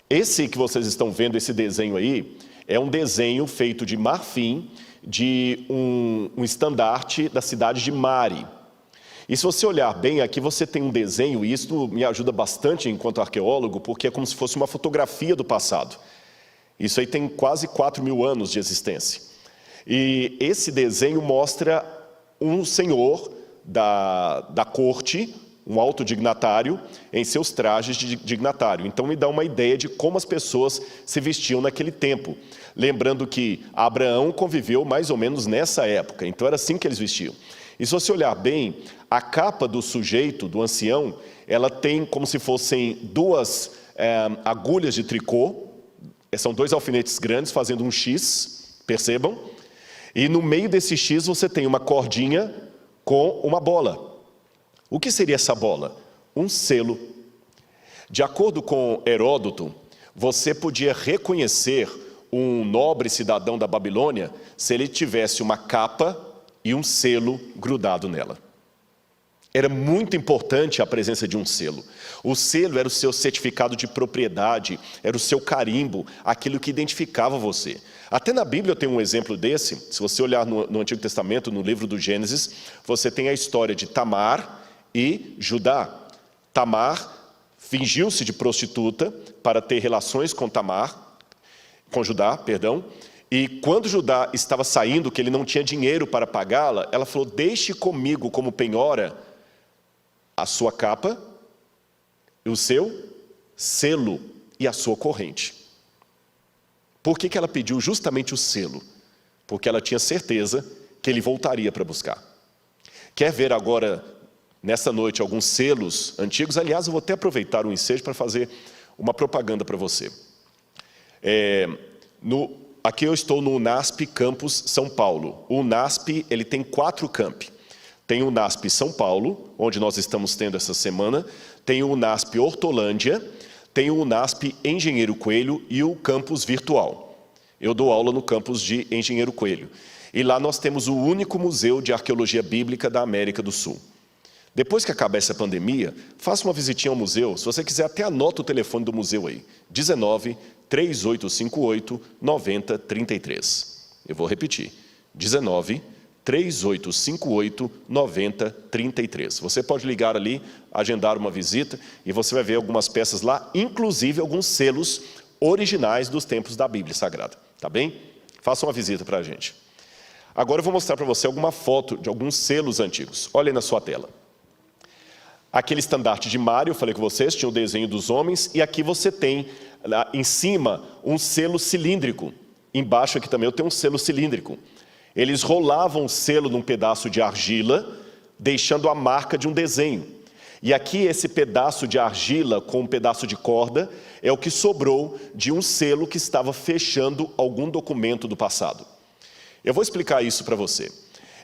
Esse que vocês estão vendo, esse desenho aí, é um desenho feito de marfim de um estandarte da cidade de Mari. E se você olhar bem, aqui você tem um desenho, e isso me ajuda bastante enquanto arqueólogo, porque é como se fosse uma fotografia do passado. Isso aí tem quase 4.000 anos de existência. E esse desenho mostra um senhor da corte, um alto dignatário, em seus trajes de dignatário. Então me dá uma ideia de como as pessoas se vestiam naquele tempo. Lembrando que Abraão conviveu mais ou menos nessa época, então era assim que eles vestiam. E se você olhar bem, a capa do sujeito, do ancião, ela tem como se fossem duas agulhas de tricô, são dois alfinetes grandes fazendo um X, percebam? E no meio desse X você tem uma cordinha com uma bola. O que seria essa bola? Um selo. De acordo com Heródoto, você podia reconhecer um nobre cidadão da Babilônia se ele tivesse uma capa e um selo grudado nela. Era muito importante a presença de um selo. O selo era o seu certificado de propriedade, era o seu carimbo, aquilo que identificava você. Até na Bíblia eu tenho um exemplo desse. Se você olhar no Antigo Testamento, no livro do Gênesis, você tem a história de Tamar e Judá. Tamar fingiu-se de prostituta para ter relações com Judá, e quando Judá estava saindo, que ele não tinha dinheiro para pagá-la, ela falou: deixe comigo como penhora a sua capa, o seu selo e a sua corrente. Por que ela pediu justamente o selo? Porque ela tinha certeza que ele voltaria para buscar. Quer ver agora, nessa noite, alguns selos antigos? Aliás, eu vou até aproveitar o ensejo para fazer uma propaganda para você. Aqui eu estou no UNASP Campus São Paulo. O UNASP ele tem 4 campi. Tem o UNASP São Paulo, onde nós estamos tendo essa semana. Tem o UNASP Hortolândia. Tem o UNASP Engenheiro Coelho e o campus virtual. Eu dou aula no campus de Engenheiro Coelho. E lá nós temos o único museu de arqueologia bíblica da América do Sul. Depois que acabar essa pandemia, faça uma visitinha ao museu. Se você quiser, até anota o telefone do museu aí. 19-3858-9033. Eu vou repetir. 19-3858-9033. Você pode ligar ali, agendar uma visita, e você vai ver algumas peças lá, inclusive alguns selos originais dos tempos da Bíblia Sagrada. Tá bem? Faça uma visita para a gente. Agora eu vou mostrar para você alguma foto de alguns selos antigos. Olha aí na sua tela. Aquele estandarte de Mário, eu falei com vocês, tinha o desenho dos homens, e aqui você tem, em cima, um selo cilíndrico. Embaixo aqui também eu tenho um selo cilíndrico. Eles rolavam o selo num pedaço de argila, deixando a marca de um desenho. E aqui esse pedaço de argila com um pedaço de corda é o que sobrou de um selo que estava fechando algum documento do passado. Eu vou explicar isso para você.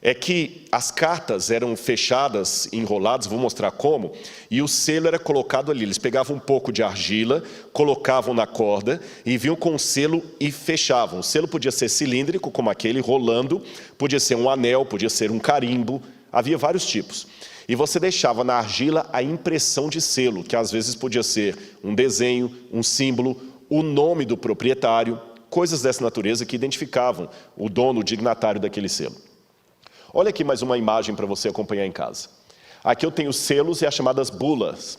é que as cartas eram fechadas, enroladas, vou mostrar como, e o selo era colocado ali. Eles pegavam um pouco de argila, colocavam na corda e vinham com o selo e fechavam. O selo podia ser cilíndrico, como aquele, rolando, podia ser um anel, podia ser um carimbo, havia vários tipos. E você deixava na argila a impressão de selo, que às vezes podia ser um desenho, um símbolo, o nome do proprietário, coisas dessa natureza que identificavam o dono, o dignatário daquele selo. Olha aqui mais uma imagem para você acompanhar em casa. Aqui eu tenho selos e as chamadas bulas,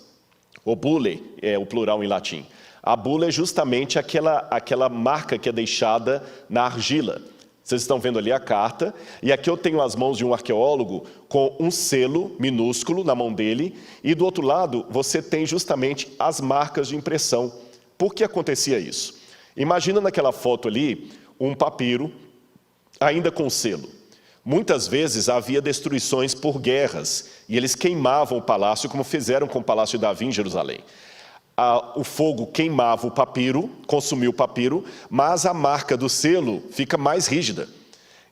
ou bulle, é o plural em latim. A bula é justamente aquela marca que é deixada na argila. Vocês estão vendo ali a carta, e aqui eu tenho as mãos de um arqueólogo com um selo minúsculo na mão dele, e do outro lado você tem justamente as marcas de impressão. Por que acontecia isso? Imagina naquela foto ali um papiro, ainda com selo. Muitas vezes havia destruições por guerras, e eles queimavam o palácio, como fizeram com o Palácio de Davi em Jerusalém. O fogo queimava o papiro, consumia o papiro, mas a marca do selo fica mais rígida.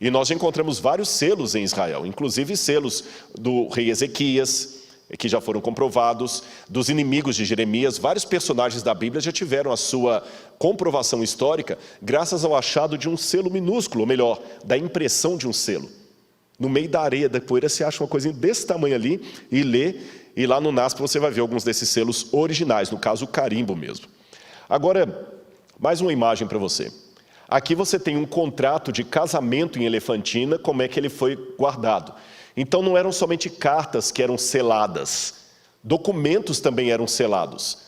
E nós já encontramos vários selos em Israel, inclusive selos do rei Ezequias, que já foram comprovados, dos inimigos de Jeremias. Vários personagens da Bíblia já tiveram a sua comprovação histórica graças ao achado de um selo minúsculo, ou melhor, da impressão de um selo. No meio da areia, da poeira, você acha uma coisinha desse tamanho ali e lê, e lá no NASP você vai ver alguns desses selos originais, no caso o carimbo mesmo. Agora, mais uma imagem para você. Aqui você tem um contrato de casamento em Elefantina, como é que ele foi guardado. Então não eram somente cartas que eram seladas, documentos também eram selados.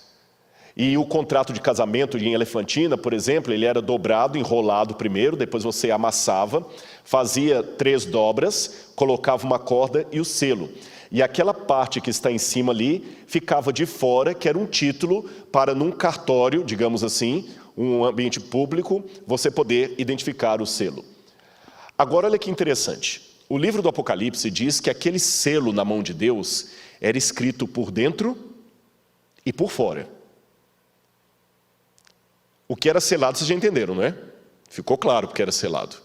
E o contrato de casamento em Elefantina, por exemplo, ele era dobrado, enrolado primeiro, depois você amassava, fazia 3 dobras, colocava uma corda e o selo. E aquela parte que está em cima ali ficava de fora, que era um título para num cartório, digamos assim, um ambiente público, você poder identificar o selo. Agora olha que interessante. O livro do Apocalipse diz que aquele selo na mão de Deus era escrito por dentro e por fora. O que era selado, vocês já entenderam, não é? Ficou claro porque era selado.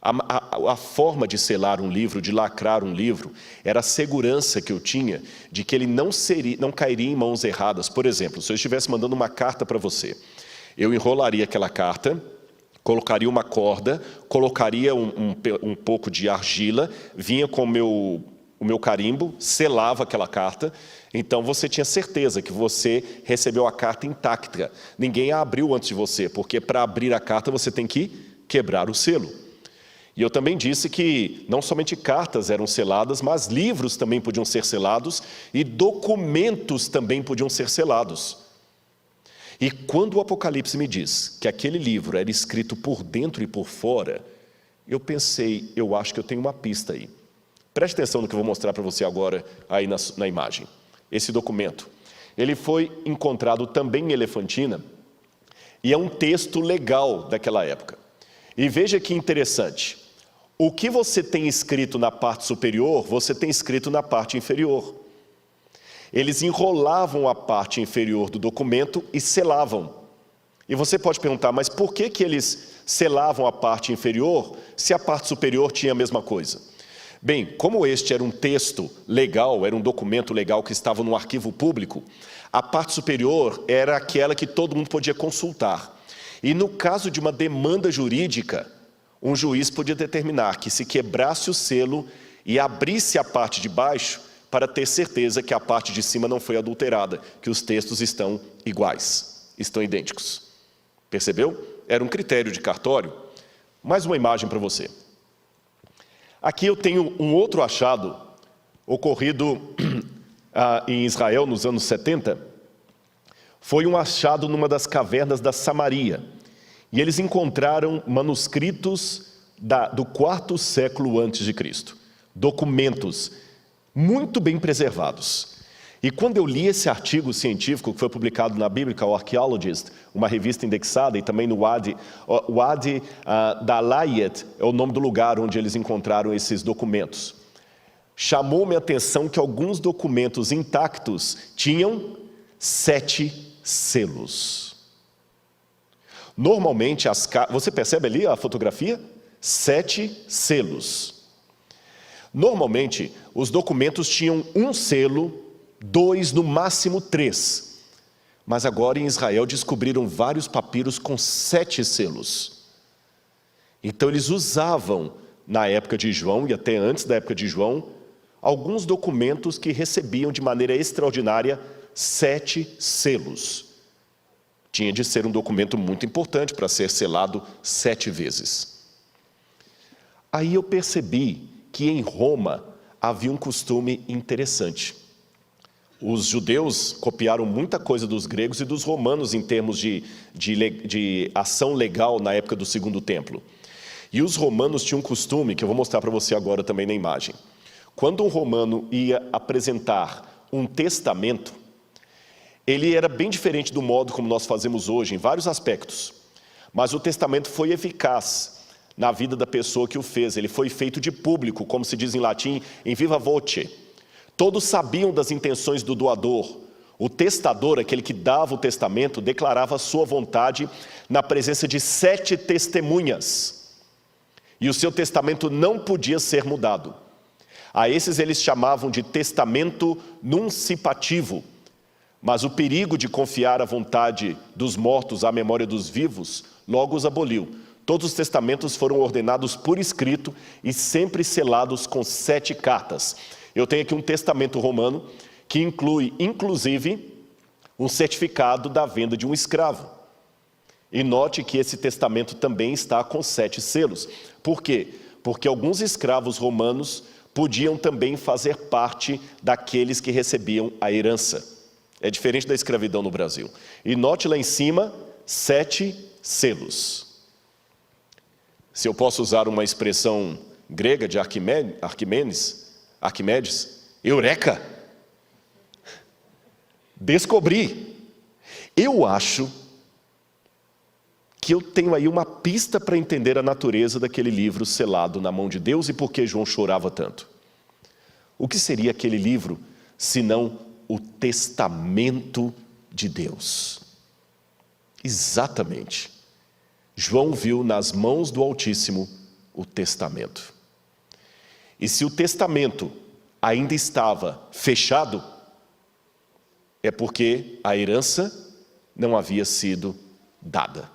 A forma de selar um livro, de lacrar um livro, era a segurança que eu tinha de que ele não cairia em mãos erradas. Por exemplo, se eu estivesse mandando uma carta para você, eu enrolaria aquela carta, colocaria uma corda, colocaria um pouco de argila, vinha com o meu carimbo, selava aquela carta, então você tinha certeza que você recebeu a carta intacta. Ninguém a abriu antes de você, porque para abrir a carta você tem que quebrar o selo. E eu também disse que não somente cartas eram seladas, mas livros também podiam ser selados e documentos também podiam ser selados. E quando o Apocalipse me diz que aquele livro era escrito por dentro e por fora, eu pensei, eu acho que eu tenho uma pista aí. Preste atenção no que eu vou mostrar para você agora aí na imagem. Esse documento. Ele foi encontrado também em Elefantina e é um texto legal daquela época. E veja que interessante. O que você tem escrito na parte superior, você tem escrito na parte inferior. Eles enrolavam a parte inferior do documento e selavam. E você pode perguntar, mas por que eles selavam a parte inferior se a parte superior tinha a mesma coisa? Bem, como este era um texto legal, era um documento legal que estava no arquivo público, a parte superior era aquela que todo mundo podia consultar. E no caso de uma demanda jurídica, um juiz podia determinar que se quebrasse o selo e abrisse a parte de baixo para ter certeza que a parte de cima não foi adulterada, que os textos estão iguais, estão idênticos. Percebeu? Era um critério de cartório. Mais uma imagem para você. Aqui eu tenho um outro achado ocorrido em Israel nos anos 70. Foi um achado numa das cavernas da Samaria. E eles encontraram manuscritos do 4º século antes de Cristo. Documentos muito bem preservados. E quando eu li esse artigo científico que foi publicado na Biblical Archaeologist, uma revista indexada, e também no Wadi Dalayet, é o nome do lugar onde eles encontraram esses documentos. Chamou-me a atenção que alguns documentos intactos tinham 7 selos. Normalmente, você percebe ali a fotografia? 7 selos. Normalmente, os documentos tinham um selo, 2, no máximo 3. Mas agora em Israel descobriram vários papiros com 7 selos. Então eles usavam, na época de João e até antes da época de João, alguns documentos que recebiam de maneira extraordinária 7 selos. Tinha de ser um documento muito importante para ser selado 7 vezes. Aí eu percebi que em Roma havia um costume interessante. Os judeus copiaram muita coisa dos gregos e dos romanos em termos de ação legal na época do Segundo Templo. E os romanos tinham um costume, que eu vou mostrar para você agora também na imagem. Quando um romano ia apresentar um testamento, ele era bem diferente do modo como nós fazemos hoje, em vários aspectos. Mas o testamento foi eficaz na vida da pessoa que o fez. Ele foi feito de público, como se diz em latim, em viva voce. Todos sabiam das intenções do doador. O testador, aquele que dava o testamento, declarava a sua vontade na presença de 7 testemunhas. E o seu testamento não podia ser mudado. A esses eles chamavam de testamento nuncipativo. Mas o perigo de confiar a vontade dos mortos à memória dos vivos logo os aboliu. Todos os testamentos foram ordenados por escrito e sempre selados com 7 cartas. Eu tenho aqui um testamento romano que inclui, inclusive, um certificado da venda de um escravo. E note que esse testamento também está com 7 selos. Por quê? Porque alguns escravos romanos podiam também fazer parte daqueles que recebiam a herança. É diferente da escravidão no Brasil. E note lá em cima, 7 selos. Se eu posso usar uma expressão grega de Arquimedes, eureka! Descobri. Eu acho que eu tenho aí uma pista para entender a natureza daquele livro selado na mão de Deus e por que João chorava tanto. O que seria aquele livro, senão o testamento de Deus? Exatamente. João viu nas mãos do Altíssimo o testamento. E se o testamento ainda estava fechado, é porque a herança não havia sido dada.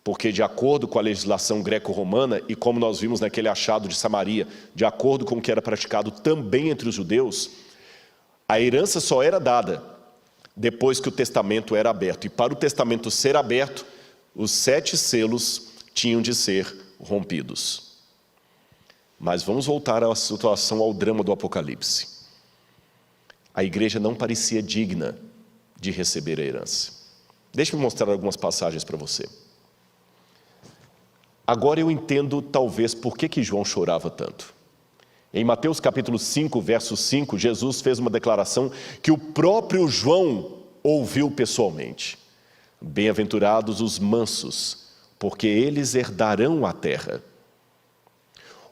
Porque de acordo com a legislação greco-romana, e como nós vimos naquele achado de Samaria, de acordo com o que era praticado também entre os judeus, a herança só era dada depois que o testamento era aberto. E para o testamento ser aberto, os 7 selos tinham de ser rompidos. Mas vamos voltar à situação, ao drama do Apocalipse. A igreja não parecia digna de receber a herança. Deixe-me mostrar algumas passagens para você. Agora eu entendo, talvez, por que João chorava tanto. Em Mateus capítulo 5, verso 5, Jesus fez uma declaração que o próprio João ouviu pessoalmente. Bem-aventurados os mansos, porque eles herdarão a terra.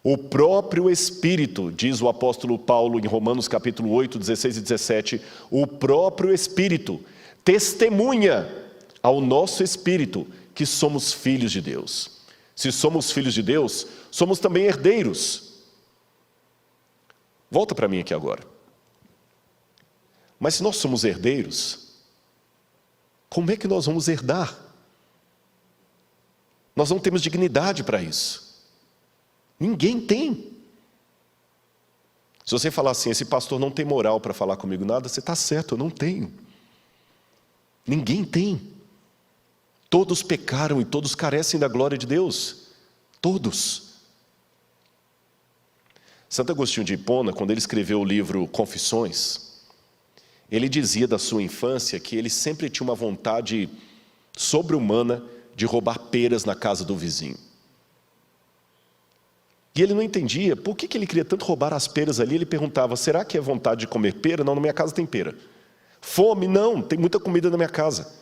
O próprio Espírito, diz o apóstolo Paulo em Romanos capítulo 8, 16 e 17, o próprio Espírito testemunha ao nosso espírito que somos filhos de Deus. Se somos filhos de Deus, somos também herdeiros. Volta para mim aqui agora. Mas se nós somos herdeiros, como é que nós vamos herdar? Nós não temos dignidade para isso. Ninguém tem. Se você falar assim, esse pastor não tem moral para falar comigo nada, você está certo, eu não tenho. Ninguém tem. Todos pecaram e todos carecem da glória de Deus. Todos. Santo Agostinho de Hipona, quando ele escreveu o livro Confissões, ele dizia da sua infância que ele sempre tinha uma vontade sobre-humana de roubar peras na casa do vizinho. E ele não entendia por que ele queria tanto roubar as peras ali. Ele perguntava, será que é vontade de comer pera? Não, na minha casa tem pera. Fome? Não, tem muita comida na minha casa.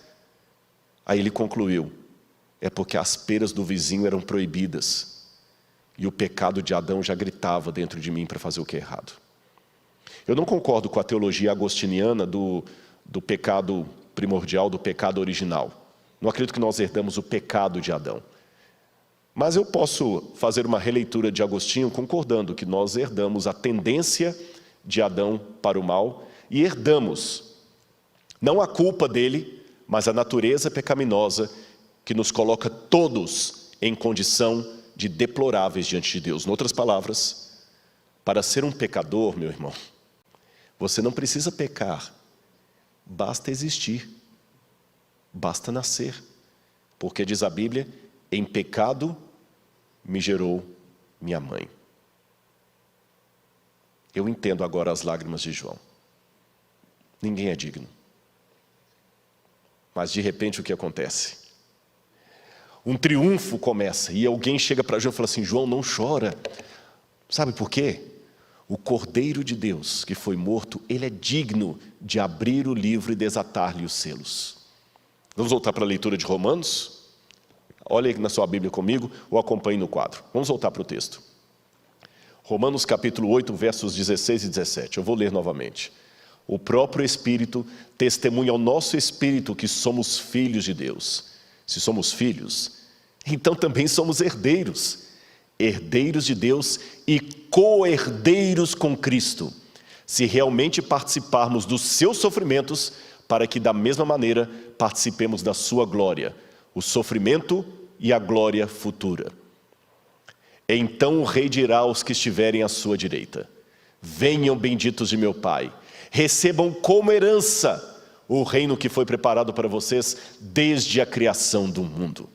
Aí ele concluiu, é porque as peras do vizinho eram proibidas. E o pecado de Adão já gritava dentro de mim para fazer o que é errado. Eu não concordo com a teologia agostiniana do pecado primordial, do pecado original. Não acredito que nós herdamos o pecado de Adão. Mas eu posso fazer uma releitura de Agostinho concordando que nós herdamos a tendência de Adão para o mal e herdamos, não a culpa dele, mas a natureza pecaminosa que nos coloca todos em condição de deploráveis diante de Deus. Em outras palavras, para ser um pecador, meu irmão, você não precisa pecar, basta existir, basta nascer. Porque diz a Bíblia, em pecado me gerou minha mãe. Eu entendo agora as lágrimas de João. Ninguém é digno. Mas de repente o que acontece? Um triunfo começa e alguém chega para João e fala assim, João, não chora. Sabe por quê? O Cordeiro de Deus que foi morto, ele é digno de abrir o livro e desatar-lhe os selos. Vamos voltar para a leitura de Romanos? Olha aí na sua Bíblia comigo, ou acompanhe no quadro. Vamos voltar para o texto. Romanos capítulo 8, versos 16 e 17. Eu vou ler novamente. O próprio Espírito testemunha ao nosso Espírito que somos filhos de Deus. Se somos filhos, então também somos herdeiros. Herdeiros de Deus e co-herdeiros com Cristo. Se realmente participarmos dos seus sofrimentos, para que da mesma maneira participemos da sua glória. O sofrimento e a glória futura. Então o rei dirá aos que estiverem à sua direita, venham benditos de meu Pai, recebam como herança o reino que foi preparado para vocês desde a criação do mundo.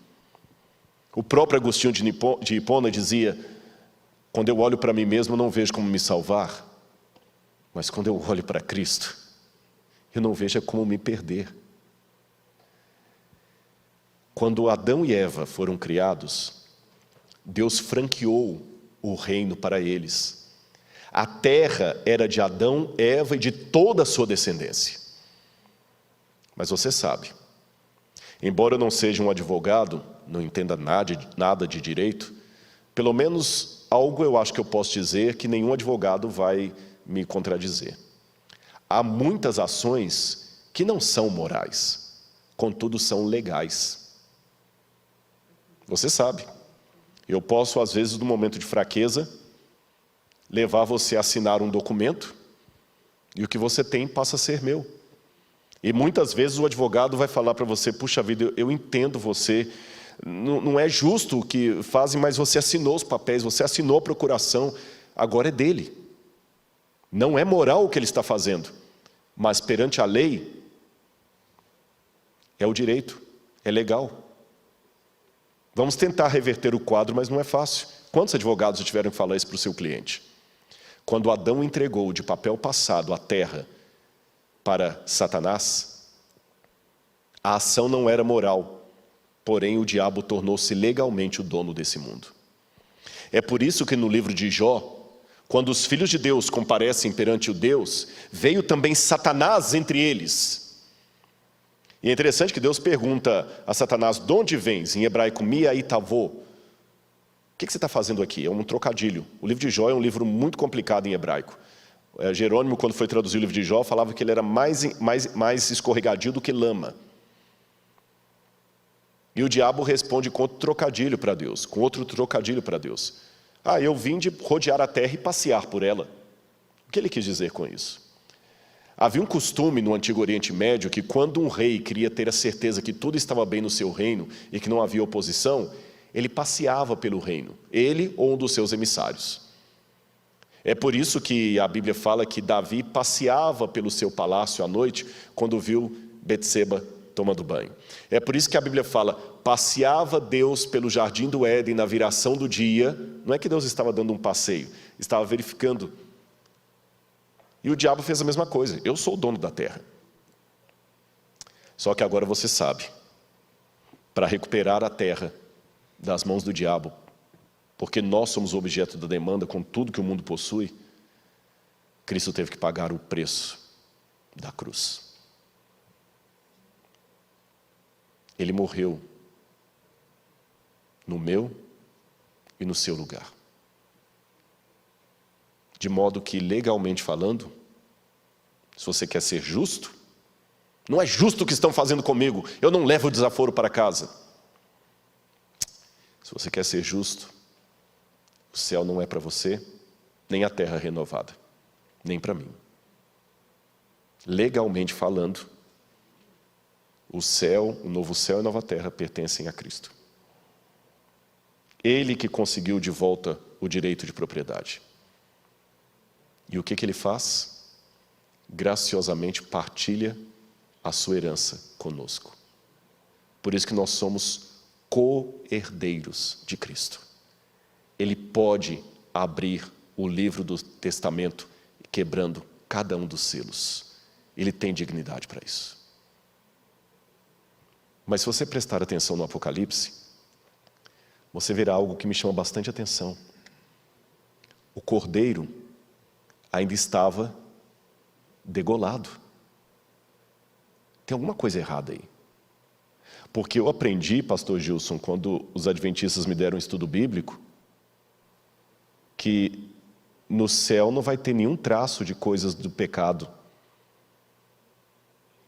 O próprio Agostinho de Hipona dizia, quando eu olho para mim mesmo, eu não vejo como me salvar, mas quando eu olho para Cristo, eu não vejo como me perder. Quando Adão e Eva foram criados, Deus franqueou o reino para eles. A terra era de Adão, Eva e de toda a sua descendência. Mas você sabe, embora eu não seja um advogado, não entenda nada de direito, pelo menos algo eu acho que eu posso dizer que nenhum advogado vai me contradizer. Há muitas ações que não são morais, contudo são legais. Você sabe, eu posso às vezes no momento de fraqueza, levar você a assinar um documento e o que você tem passa a ser meu. E muitas vezes o advogado vai falar para você, puxa vida, eu entendo você, não é justo o que fazem, mas você assinou os papéis, você assinou a procuração, agora é dele. Não é moral o que ele está fazendo, mas perante a lei, é o direito, é legal. Vamos tentar reverter o quadro, mas não é fácil. Quantos advogados já tiveram que falar isso para o seu cliente? Quando Adão entregou de papel passado a terra para Satanás, a ação não era moral, porém o diabo tornou-se legalmente o dono desse mundo. É por isso que no livro de Jó, quando os filhos de Deus comparecem perante o Deus, veio também Satanás entre eles. E é interessante que Deus pergunta a Satanás, de onde vens? Em hebraico, mi-aí-tavô. O que você está fazendo aqui? É um trocadilho. O livro de Jó é um livro muito complicado em hebraico. Jerônimo, quando foi traduzir o livro de Jó, falava que ele era mais escorregadio do que lama. E o diabo responde com outro trocadilho para Deus, eu vim de rodear a terra e passear por ela. O que ele quis dizer com isso? Havia um costume no Antigo Oriente Médio que quando um rei queria ter a certeza que tudo estava bem no seu reino e que não havia oposição, ele passeava pelo reino, ele ou um dos seus emissários. É por isso que a Bíblia fala que Davi passeava pelo seu palácio à noite quando viu Betseba tomando banho. É por isso que a Bíblia fala, passeava Deus pelo jardim do Éden na viração do dia. Não é que Deus estava dando um passeio, estava verificando. E o diabo fez a mesma coisa, eu sou o dono da terra. Só que agora você sabe, para recuperar a terra das mãos do diabo, porque nós somos o objeto da demanda com tudo que o mundo possui, Cristo teve que pagar o preço da cruz. Ele morreu no meu e no seu lugar. De modo que, legalmente falando, se você quer ser justo, não é justo o que estão fazendo comigo, eu não levo o desaforo para casa. você quer ser justo, o céu não é para você, nem a terra renovada, nem para mim. Legalmente falando, o céu, o novo céu e a nova terra pertencem a Cristo. Ele que conseguiu de volta o direito de propriedade. E o que ele faz? Graciosamente partilha a sua herança conosco. Por isso que nós somos co-herdeiros de Cristo. Ele pode abrir o livro do testamento, quebrando cada um dos selos. Ele tem dignidade para isso. Mas se você prestar atenção no Apocalipse, você verá algo que me chama bastante atenção. O cordeiro ainda estava degolado. Tem alguma coisa errada aí. Porque eu aprendi, pastor Gilson, quando os adventistas me deram um estudo bíblico, que no céu não vai ter nenhum traço de coisas do pecado.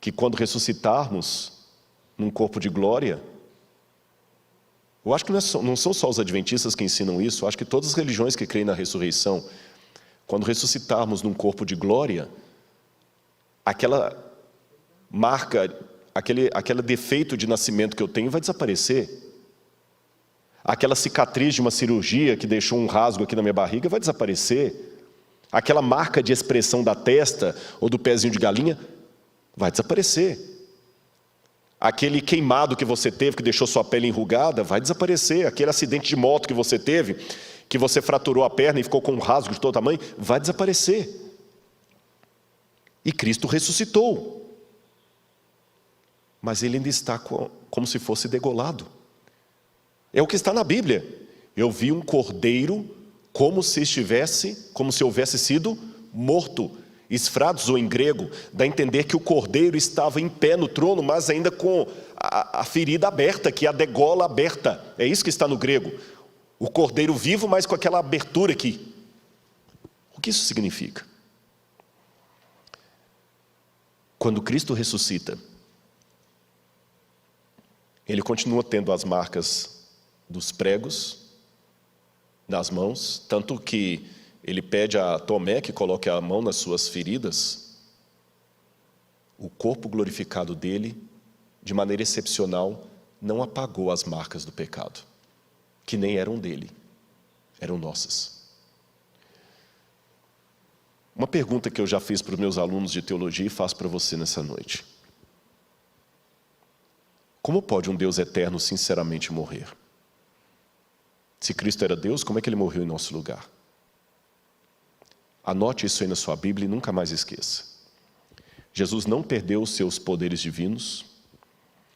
Que quando ressuscitarmos num corpo de glória, eu acho que não são só os adventistas que ensinam isso, eu acho que todas as religiões que creem na ressurreição, quando ressuscitarmos num corpo de glória, aquela marca, aquele defeito de nascimento que eu tenho vai desaparecer. Aquela cicatriz de uma cirurgia que deixou um rasgo aqui na minha barriga vai desaparecer. Aquela marca de expressão da testa ou do pezinho de galinha vai desaparecer. Aquele queimado que você teve, que deixou sua pele enrugada, vai desaparecer. Aquele acidente de moto que você teve, que você fraturou a perna e ficou com um rasgo de todo tamanho, vai desaparecer. E Cristo ressuscitou. Mas ele ainda está como se fosse degolado. É o que está na Bíblia. Eu vi um cordeiro como se houvesse sido morto. Esfrados, ou em grego, dá a entender que o cordeiro estava em pé no trono, mas ainda com a ferida aberta, que é a degola aberta. É isso que está no grego. O cordeiro vivo, mas com aquela abertura aqui. O que isso significa? Quando Cristo ressuscita, ele continua tendo as marcas dos pregos nas mãos, tanto que ele pede a Tomé que coloque a mão nas suas feridas. O corpo glorificado dele, de maneira excepcional, não apagou as marcas do pecado, que nem eram dele, eram nossas. Uma pergunta que eu já fiz para os meus alunos de teologia e faço para você nessa noite. Como pode um Deus eterno sinceramente morrer? Se Cristo era Deus, como é que ele morreu em nosso lugar? Anote isso aí na sua Bíblia e nunca mais esqueça. Jesus não perdeu os seus poderes divinos.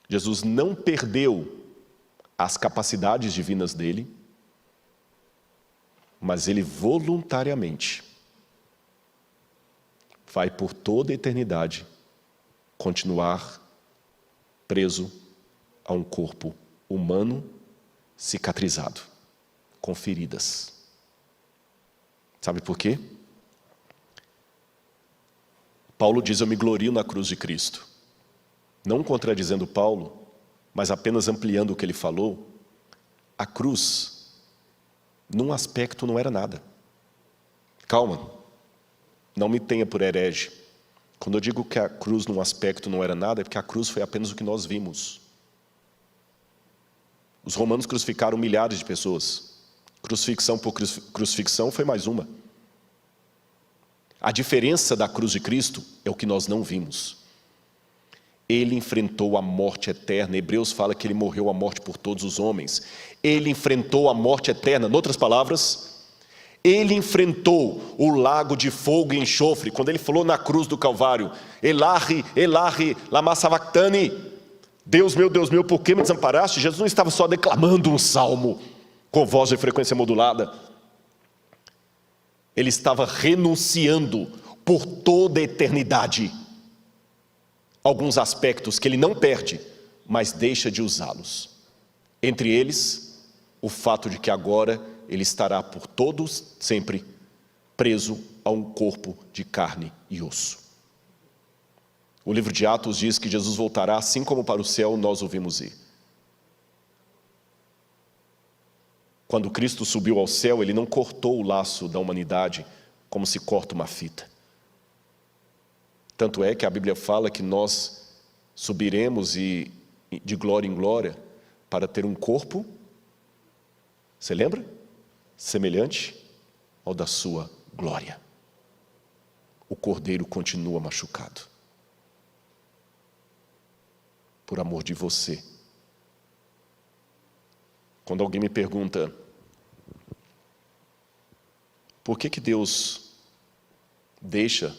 Jesus não perdeu as capacidades divinas dele. Mas ele voluntariamente vai por toda a eternidade continuar preso a um corpo humano cicatrizado, com feridas. Sabe por quê? Paulo diz, eu me glorio na cruz de Cristo. Não contradizendo Paulo, mas apenas ampliando o que ele falou. A cruz, num aspecto, não era nada. Calma, não me tenha por herege. Quando eu digo que a cruz num aspecto não era nada, é porque a cruz foi apenas o que nós vimos. Os romanos crucificaram milhares de pessoas. Crucifixão por crucifixão foi mais uma. A diferença da cruz de Cristo é o que nós não vimos. Ele enfrentou a morte eterna. Hebreus fala que ele morreu a morte por todos os homens. Ele enfrentou a morte eterna. Em outras palavras, ele enfrentou o lago de fogo e enxofre. Quando ele falou na cruz do Calvário, Elahi, Elahi, lama sabachthani, Deus meu, por que me desamparaste? Jesus não estava só declamando um salmo com voz de frequência modulada. Ele estava renunciando por toda a eternidade alguns aspectos que ele não perde, mas deixa de usá-los. Entre eles, o fato de que agora ele estará por todos sempre preso a um corpo de carne e osso. O livro de Atos diz que Jesus voltará, assim como para o céu nós o vimos ir. Quando Cristo subiu ao céu, Ele não cortou o laço da humanidade como se corta uma fita. Tanto é que a Bíblia fala que nós subiremos de glória em glória para ter um corpo, você lembra? Semelhante ao da sua glória. O Cordeiro continua machucado. Por amor de você. Quando alguém me pergunta, por que Deus deixa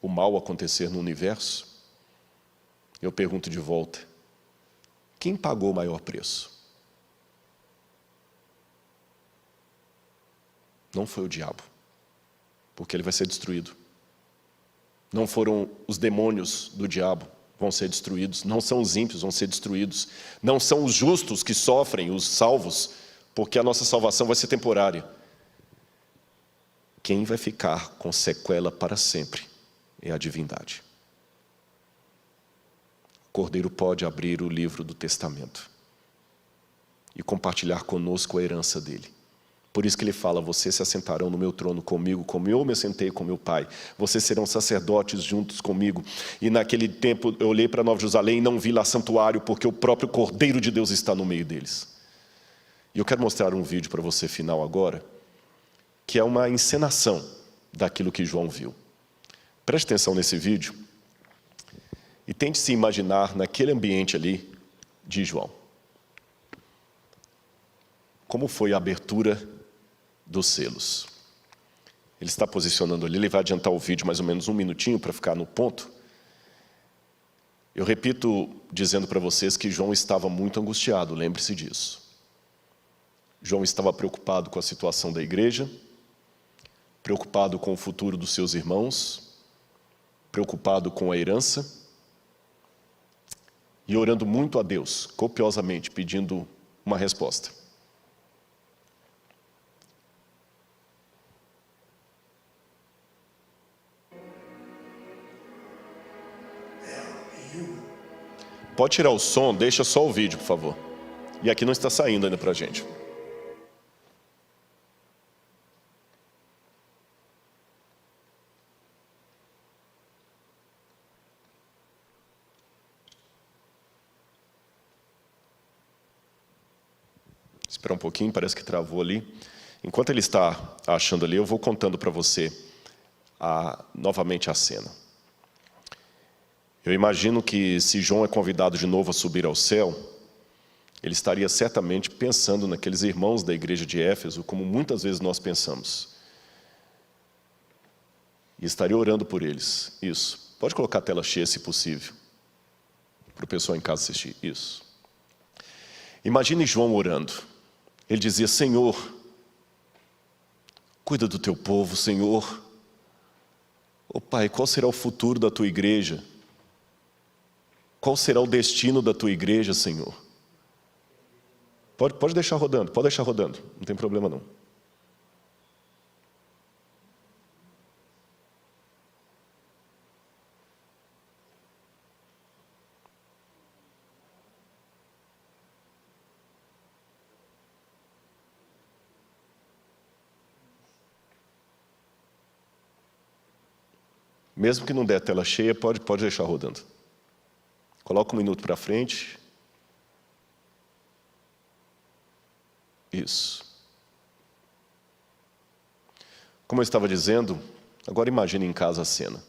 o mal acontecer no universo? Eu pergunto de volta, quem pagou o maior preço? Não foi o diabo, porque ele vai ser destruído. Não foram os demônios do diabo, vão ser destruídos. Não são os ímpios, vão ser destruídos. Não são os justos que sofrem, os salvos, porque a nossa salvação vai ser temporária. Quem vai ficar com sequela para sempre é a divindade. O Cordeiro pode abrir o livro do testamento e compartilhar conosco a herança dele. Por isso que ele fala, vocês se assentarão no meu trono comigo, como eu me assentei com meu pai. Vocês serão sacerdotes juntos comigo. E naquele tempo eu olhei para Nova Jerusalém e não vi lá santuário, porque o próprio Cordeiro de Deus está no meio deles. E eu quero mostrar um vídeo para você final agora, que é uma encenação daquilo que João viu. Preste atenção nesse vídeo e tente se imaginar naquele ambiente ali de João. Como foi a abertura dos selos? Ele está posicionando ali, ele vai adiantar o vídeo mais ou menos um minutinho para ficar no ponto. Eu repito dizendo para vocês que João estava muito angustiado, lembre-se disso. João estava preocupado com a situação da igreja, preocupado com o futuro dos seus irmãos, preocupado com a herança e orando muito a Deus, copiosamente, pedindo uma resposta. Pode tirar o som, deixa só o vídeo, por favor. E aqui não está saindo ainda para a gente. Esperar um pouquinho, parece que travou ali. Enquanto ele está achando ali, eu vou contando para você novamente a cena. Eu imagino que se João é convidado de novo a subir ao céu, ele estaria certamente pensando naqueles irmãos da igreja de Éfeso, como muitas vezes nós pensamos. E estaria orando por eles. Isso. Pode colocar a tela cheia, se possível, para o pessoal em casa assistir. Isso. Imagine João orando. Ele dizia, Senhor, cuida do teu povo, Senhor. Ó Pai, qual será o futuro da tua igreja? Qual será o destino da tua igreja, Senhor? Pode deixar rodando, não tem problema não. Mesmo que não der tela cheia, pode deixar rodando. Coloca um minuto para frente. Isso. Como eu estava dizendo, agora imagine em casa a cena.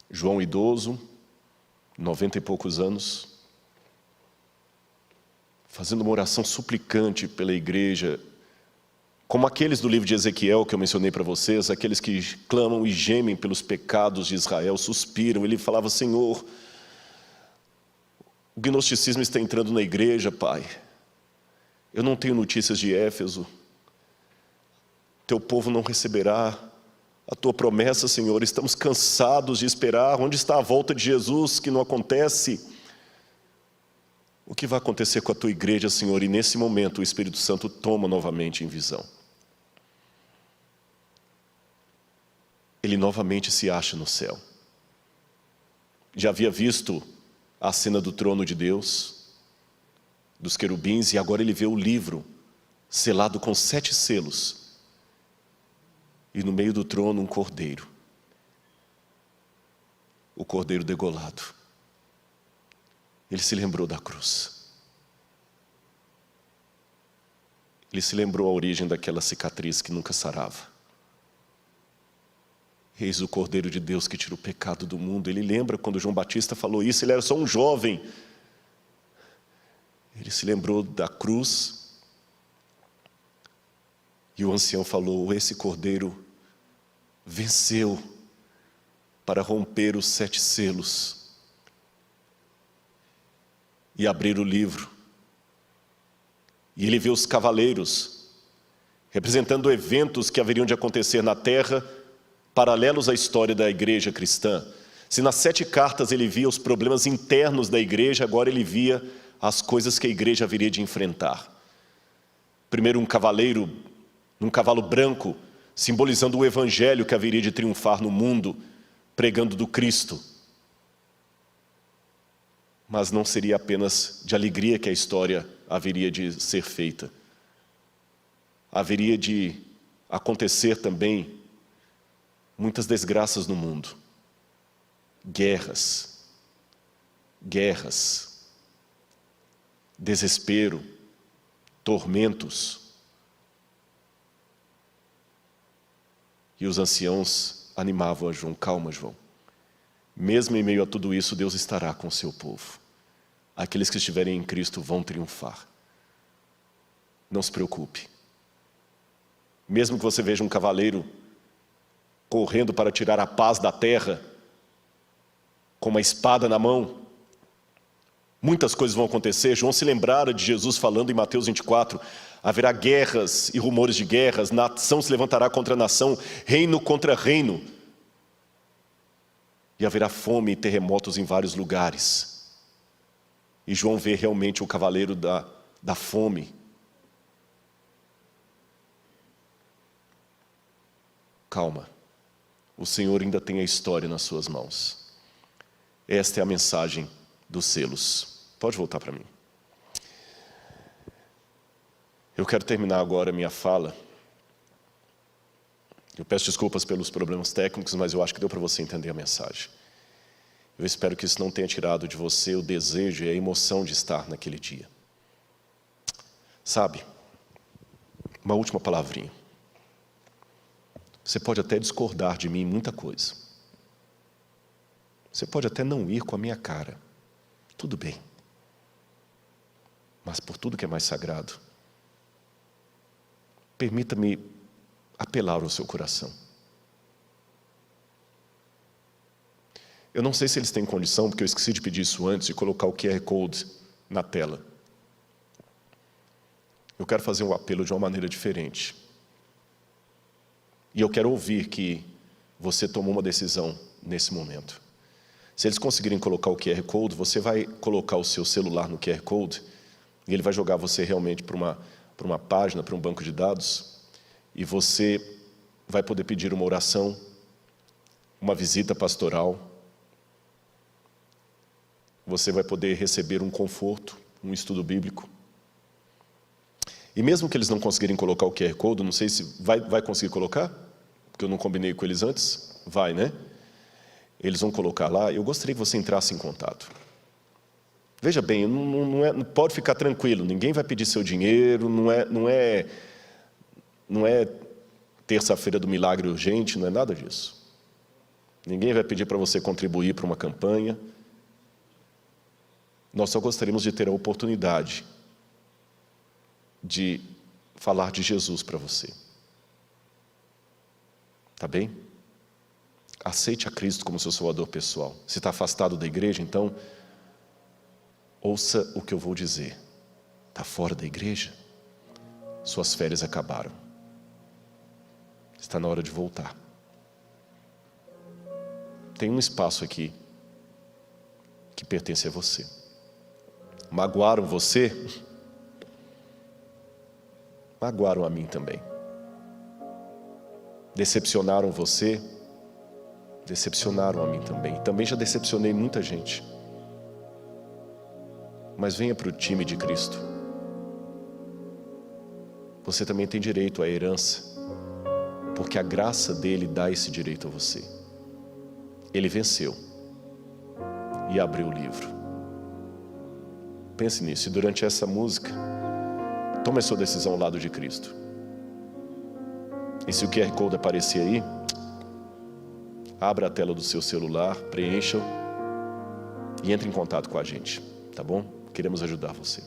João idoso, 90 e poucos anos, fazendo uma oração suplicante pela igreja, como aqueles do livro de Ezequiel que eu mencionei para vocês, aqueles que clamam e gemem pelos pecados de Israel, suspiram. Ele falava, Senhor, o gnosticismo está entrando na igreja, Pai. Eu não tenho notícias de Éfeso. Teu povo não receberá a tua promessa, Senhor. Estamos cansados de esperar. Onde está a volta de Jesus que não acontece? O que vai acontecer com a tua igreja, Senhor? E nesse momento o Espírito Santo toma novamente em visão. Ele novamente se acha no céu. Já havia visto a cena do trono de Deus, dos querubins, e agora ele vê o livro selado com 7 selos, e no meio do trono um cordeiro, o cordeiro degolado. Ele se lembrou da cruz. Ele se lembrou a origem daquela cicatriz que nunca sarava. Eis o Cordeiro de Deus que tira o pecado do mundo. Ele lembra quando João Batista falou isso, ele era só um jovem. Ele se lembrou da cruz. E o ancião falou, esse Cordeiro venceu para romper os 7 selos e abrir o livro. E ele vê os cavaleiros, representando eventos que haveriam de acontecer na terra, paralelos à história da igreja cristã. Se nas 7 cartas ele via os problemas internos da igreja, agora ele via as coisas que a igreja haveria de enfrentar. Primeiro um cavaleiro, num cavalo branco, simbolizando o evangelho que haveria de triunfar no mundo, pregando do Cristo. Mas não seria apenas de alegria que a história haveria de ser feita. Haveria de acontecer também muitas desgraças no mundo. Guerras, desespero, tormentos. E os anciãos animavam a João, calma, João. Mesmo em meio a tudo isso, Deus estará com o seu povo. Aqueles que estiverem em Cristo vão triunfar. Não se preocupe. Mesmo que você veja um cavaleiro correndo para tirar a paz da terra, com uma espada na mão, muitas coisas vão acontecer. João se lembrara de Jesus falando em Mateus 24, haverá guerras e rumores de guerras, nação se levantará contra nação, reino contra reino, e haverá fome e terremotos em vários lugares. E João vê realmente o cavaleiro da fome. Calma, o Senhor ainda tem a história nas suas mãos. Esta é a mensagem dos selos. Pode voltar para mim. Eu quero terminar agora a minha fala. Eu peço desculpas pelos problemas técnicos, mas eu acho que deu para você entender a mensagem. Eu espero que isso não tenha tirado de você o desejo e a emoção de estar naquele dia. Sabe, uma última palavrinha. Você pode até discordar de mim em muita coisa. Você pode até não ir com a minha cara. Tudo bem. Mas por tudo que é mais sagrado, permita-me apelar ao seu coração. Eu não sei se eles têm condição, porque eu esqueci de pedir isso antes, de colocar o QR Code na tela. Eu quero fazer um apelo de uma maneira diferente. E eu quero ouvir que você tomou uma decisão nesse momento. Se eles conseguirem colocar o QR Code, você vai colocar o seu celular no QR Code e ele vai jogar você realmente para uma página, para um banco de dados, e você vai poder pedir uma oração, uma visita pastoral. Você vai poder receber um conforto, um estudo bíblico. E mesmo que eles não conseguirem colocar o QR Code, não sei se vai conseguir colocar, porque eu não combinei com eles antes. Vai, né? Eles vão colocar lá. Eu gostaria que você entrasse em contato. Veja bem, não pode ficar tranquilo. Ninguém vai pedir seu dinheiro. Não é terça-feira do milagre urgente. Não é nada disso. Ninguém vai pedir para você contribuir para uma campanha. Nós só gostaríamos de ter a oportunidade de falar de Jesus para você. Tá bem? Aceite a Cristo como seu salvador pessoal. Se está afastado da igreja, então, ouça o que eu vou dizer. Está fora da igreja? Suas férias acabaram. Está na hora de voltar. Tem um espaço aqui que pertence a você. Magoaram você? Magoaram a mim também. Decepcionaram você? Decepcionaram a mim também. Também já decepcionei muita gente. Mas venha para o time de Cristo. você também tem direito à herança, porque a graça dele dá esse direito a você. Ele venceu e abriu o livro. Pense nisso, e durante essa música, tome a sua decisão ao lado de Cristo. E se o QR Code aparecer aí, abra a tela do seu celular, preencha-o e entre em contato com a gente, tá bom? Queremos ajudar você.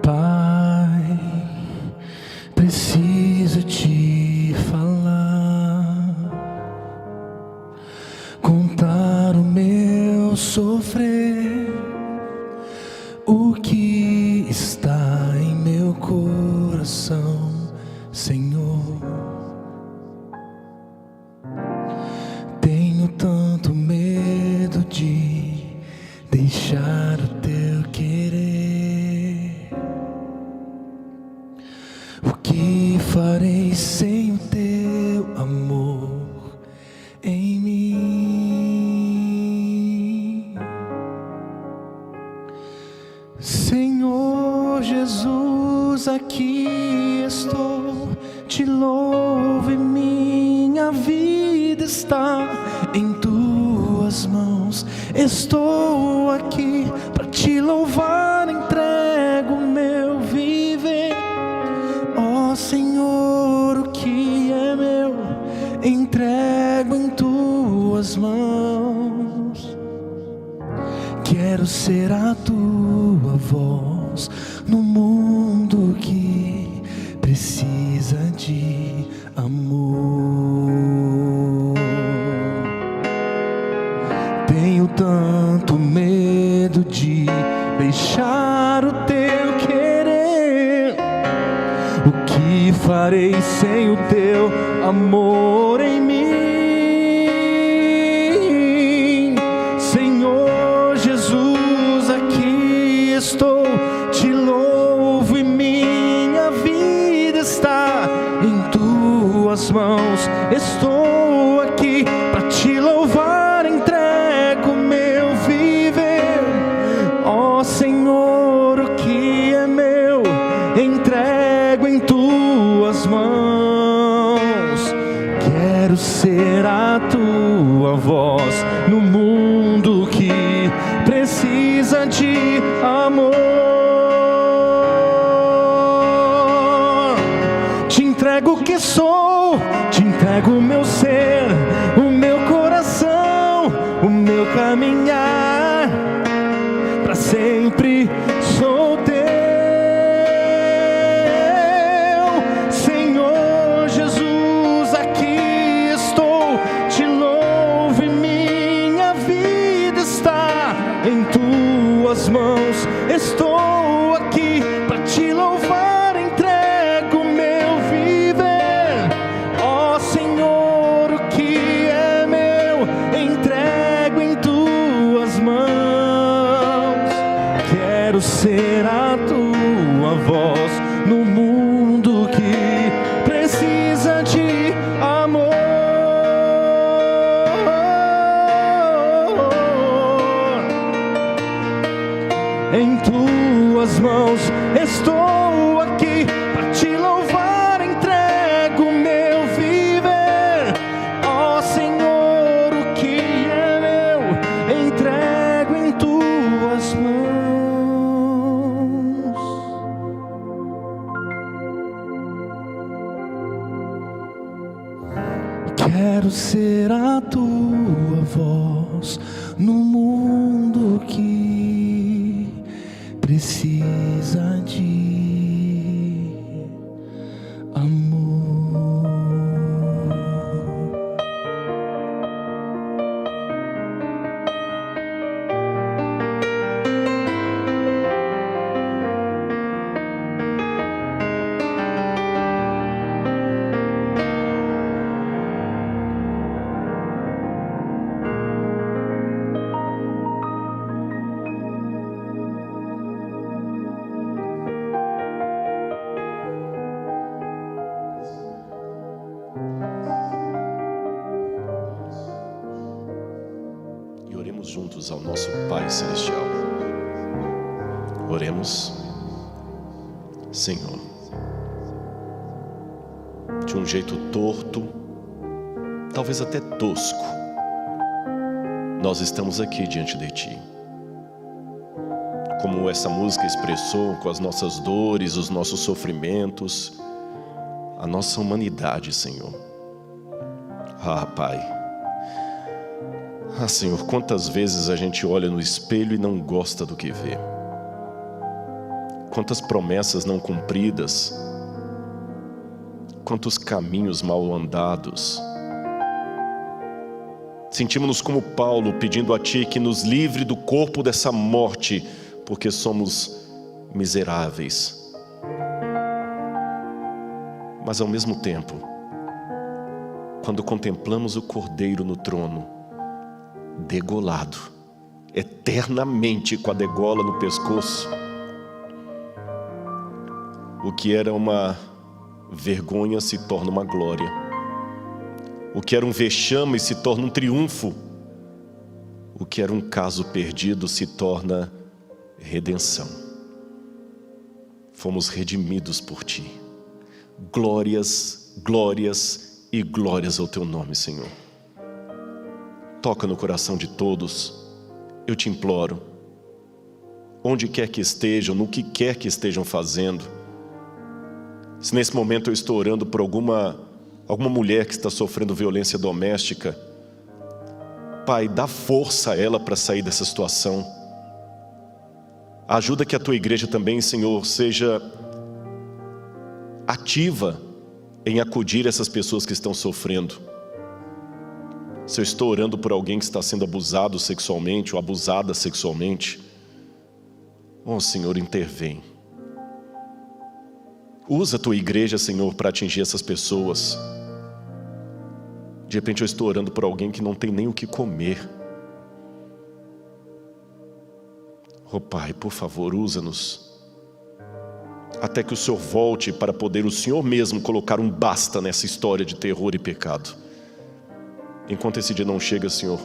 Pai, preciso te falar, contar o meu sofrer, o que está em meu coração, Senhor. Tenho tanto medo de deixar o teu querer. O que farei sem o teu amor em mim? Senhor Jesus, aqui estou, te louvo e minha vida está em tuas mãos. Estou aqui para te louvar, entrego o meu viver. Ó Senhor, o que é meu, entrego em tuas mãos. Quero ser a tua voz no mundo que precisa de amor. Tenho tanto medo de deixar o teu querer. O que farei sem o teu amor em mim? Senhor Jesus, aqui estou, te louvo e minha vida está em tuas mãos. Estou aqui para te louvar, entrego o meu viver. Ó Senhor, o que é meu, entrego em tuas mãos. Quero ser a tua voz no mundo que precisa de amor. Te entrego o que sou, te entrego o meu ser, o meu coração, o meu caminhar. Para sempre sou teu. Senhor Jesus, aqui estou, te louvo e minha vida está em tuas mãos. Estou aqui para te louvar, entrego o meu viver. Ó Senhor, o que é meu, entrego em tuas mãos. Quero ser a tua voz no mundo que precisa de amor. Em tuas mãos estou aqui para te louvar, entrego o meu viver. Ó Senhor, o que é meu, entrego em tuas mãos. Quero ser a tua voz no mundo que precisa de amor. todos ao nosso Pai Celestial. Oremos. Senhor, de um jeito torto, talvez até tosco, nós estamos aqui diante de Ti. Como essa música expressou, com as nossas dores, os nossos sofrimentos, a nossa humanidade, Senhor. Pai. Senhor, quantas vezes a gente olha no espelho e não gosta do que vê. Quantas promessas não cumpridas. Quantos caminhos mal andados. Sentimos-nos como Paulo, pedindo a Ti que nos livre do corpo dessa morte, porque somos miseráveis. Mas ao mesmo tempo, quando contemplamos o Cordeiro no trono, degolado, eternamente com a degola no pescoço, o que era uma vergonha se torna uma glória. O que era um vexame se torna um triunfo. O que era um caso perdido se torna redenção. Fomos redimidos por Ti. Glórias, glórias e glórias ao Teu nome, Senhor. Toca no coração de todos, eu Te imploro. Onde quer que estejam, no que quer que estejam fazendo. Se nesse momento eu estou orando por alguma mulher que está sofrendo violência doméstica, Pai, dá força a ela para sair dessa situação. Ajuda que a Tua igreja também, Senhor, seja ativa em acudir essas pessoas que estão sofrendo. Se eu estou orando por alguém que está sendo abusado sexualmente ou abusada sexualmente, Senhor, intervém. Usa a Tua igreja, Senhor, para atingir essas pessoas. De repente eu estou orando por alguém que não tem nem o que comer. Pai, por favor, usa-nos. Até que o Senhor volte para poder o Senhor mesmo colocar um basta nessa história de terror e pecado. Enquanto esse dia não chega, Senhor,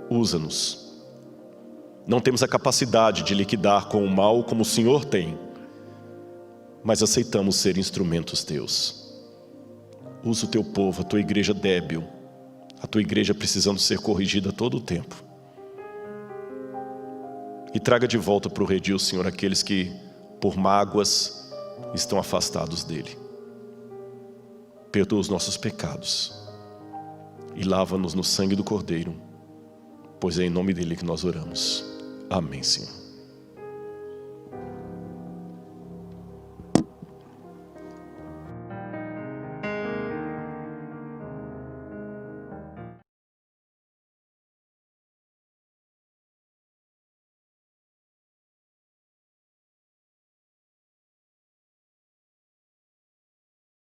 usa-nos. Não temos a capacidade de liquidar com o mal como o Senhor tem, mas aceitamos ser instrumentos Teus. Usa o Teu povo, a Tua igreja débil, a Tua igreja precisando ser corrigida a todo o tempo. E traga de volta para o redil, Senhor, aqueles que, por mágoas, estão afastados dEle. Perdoa os nossos pecados e lava-nos no sangue do Cordeiro, pois é em nome dEle que nós oramos. Amém, Senhor.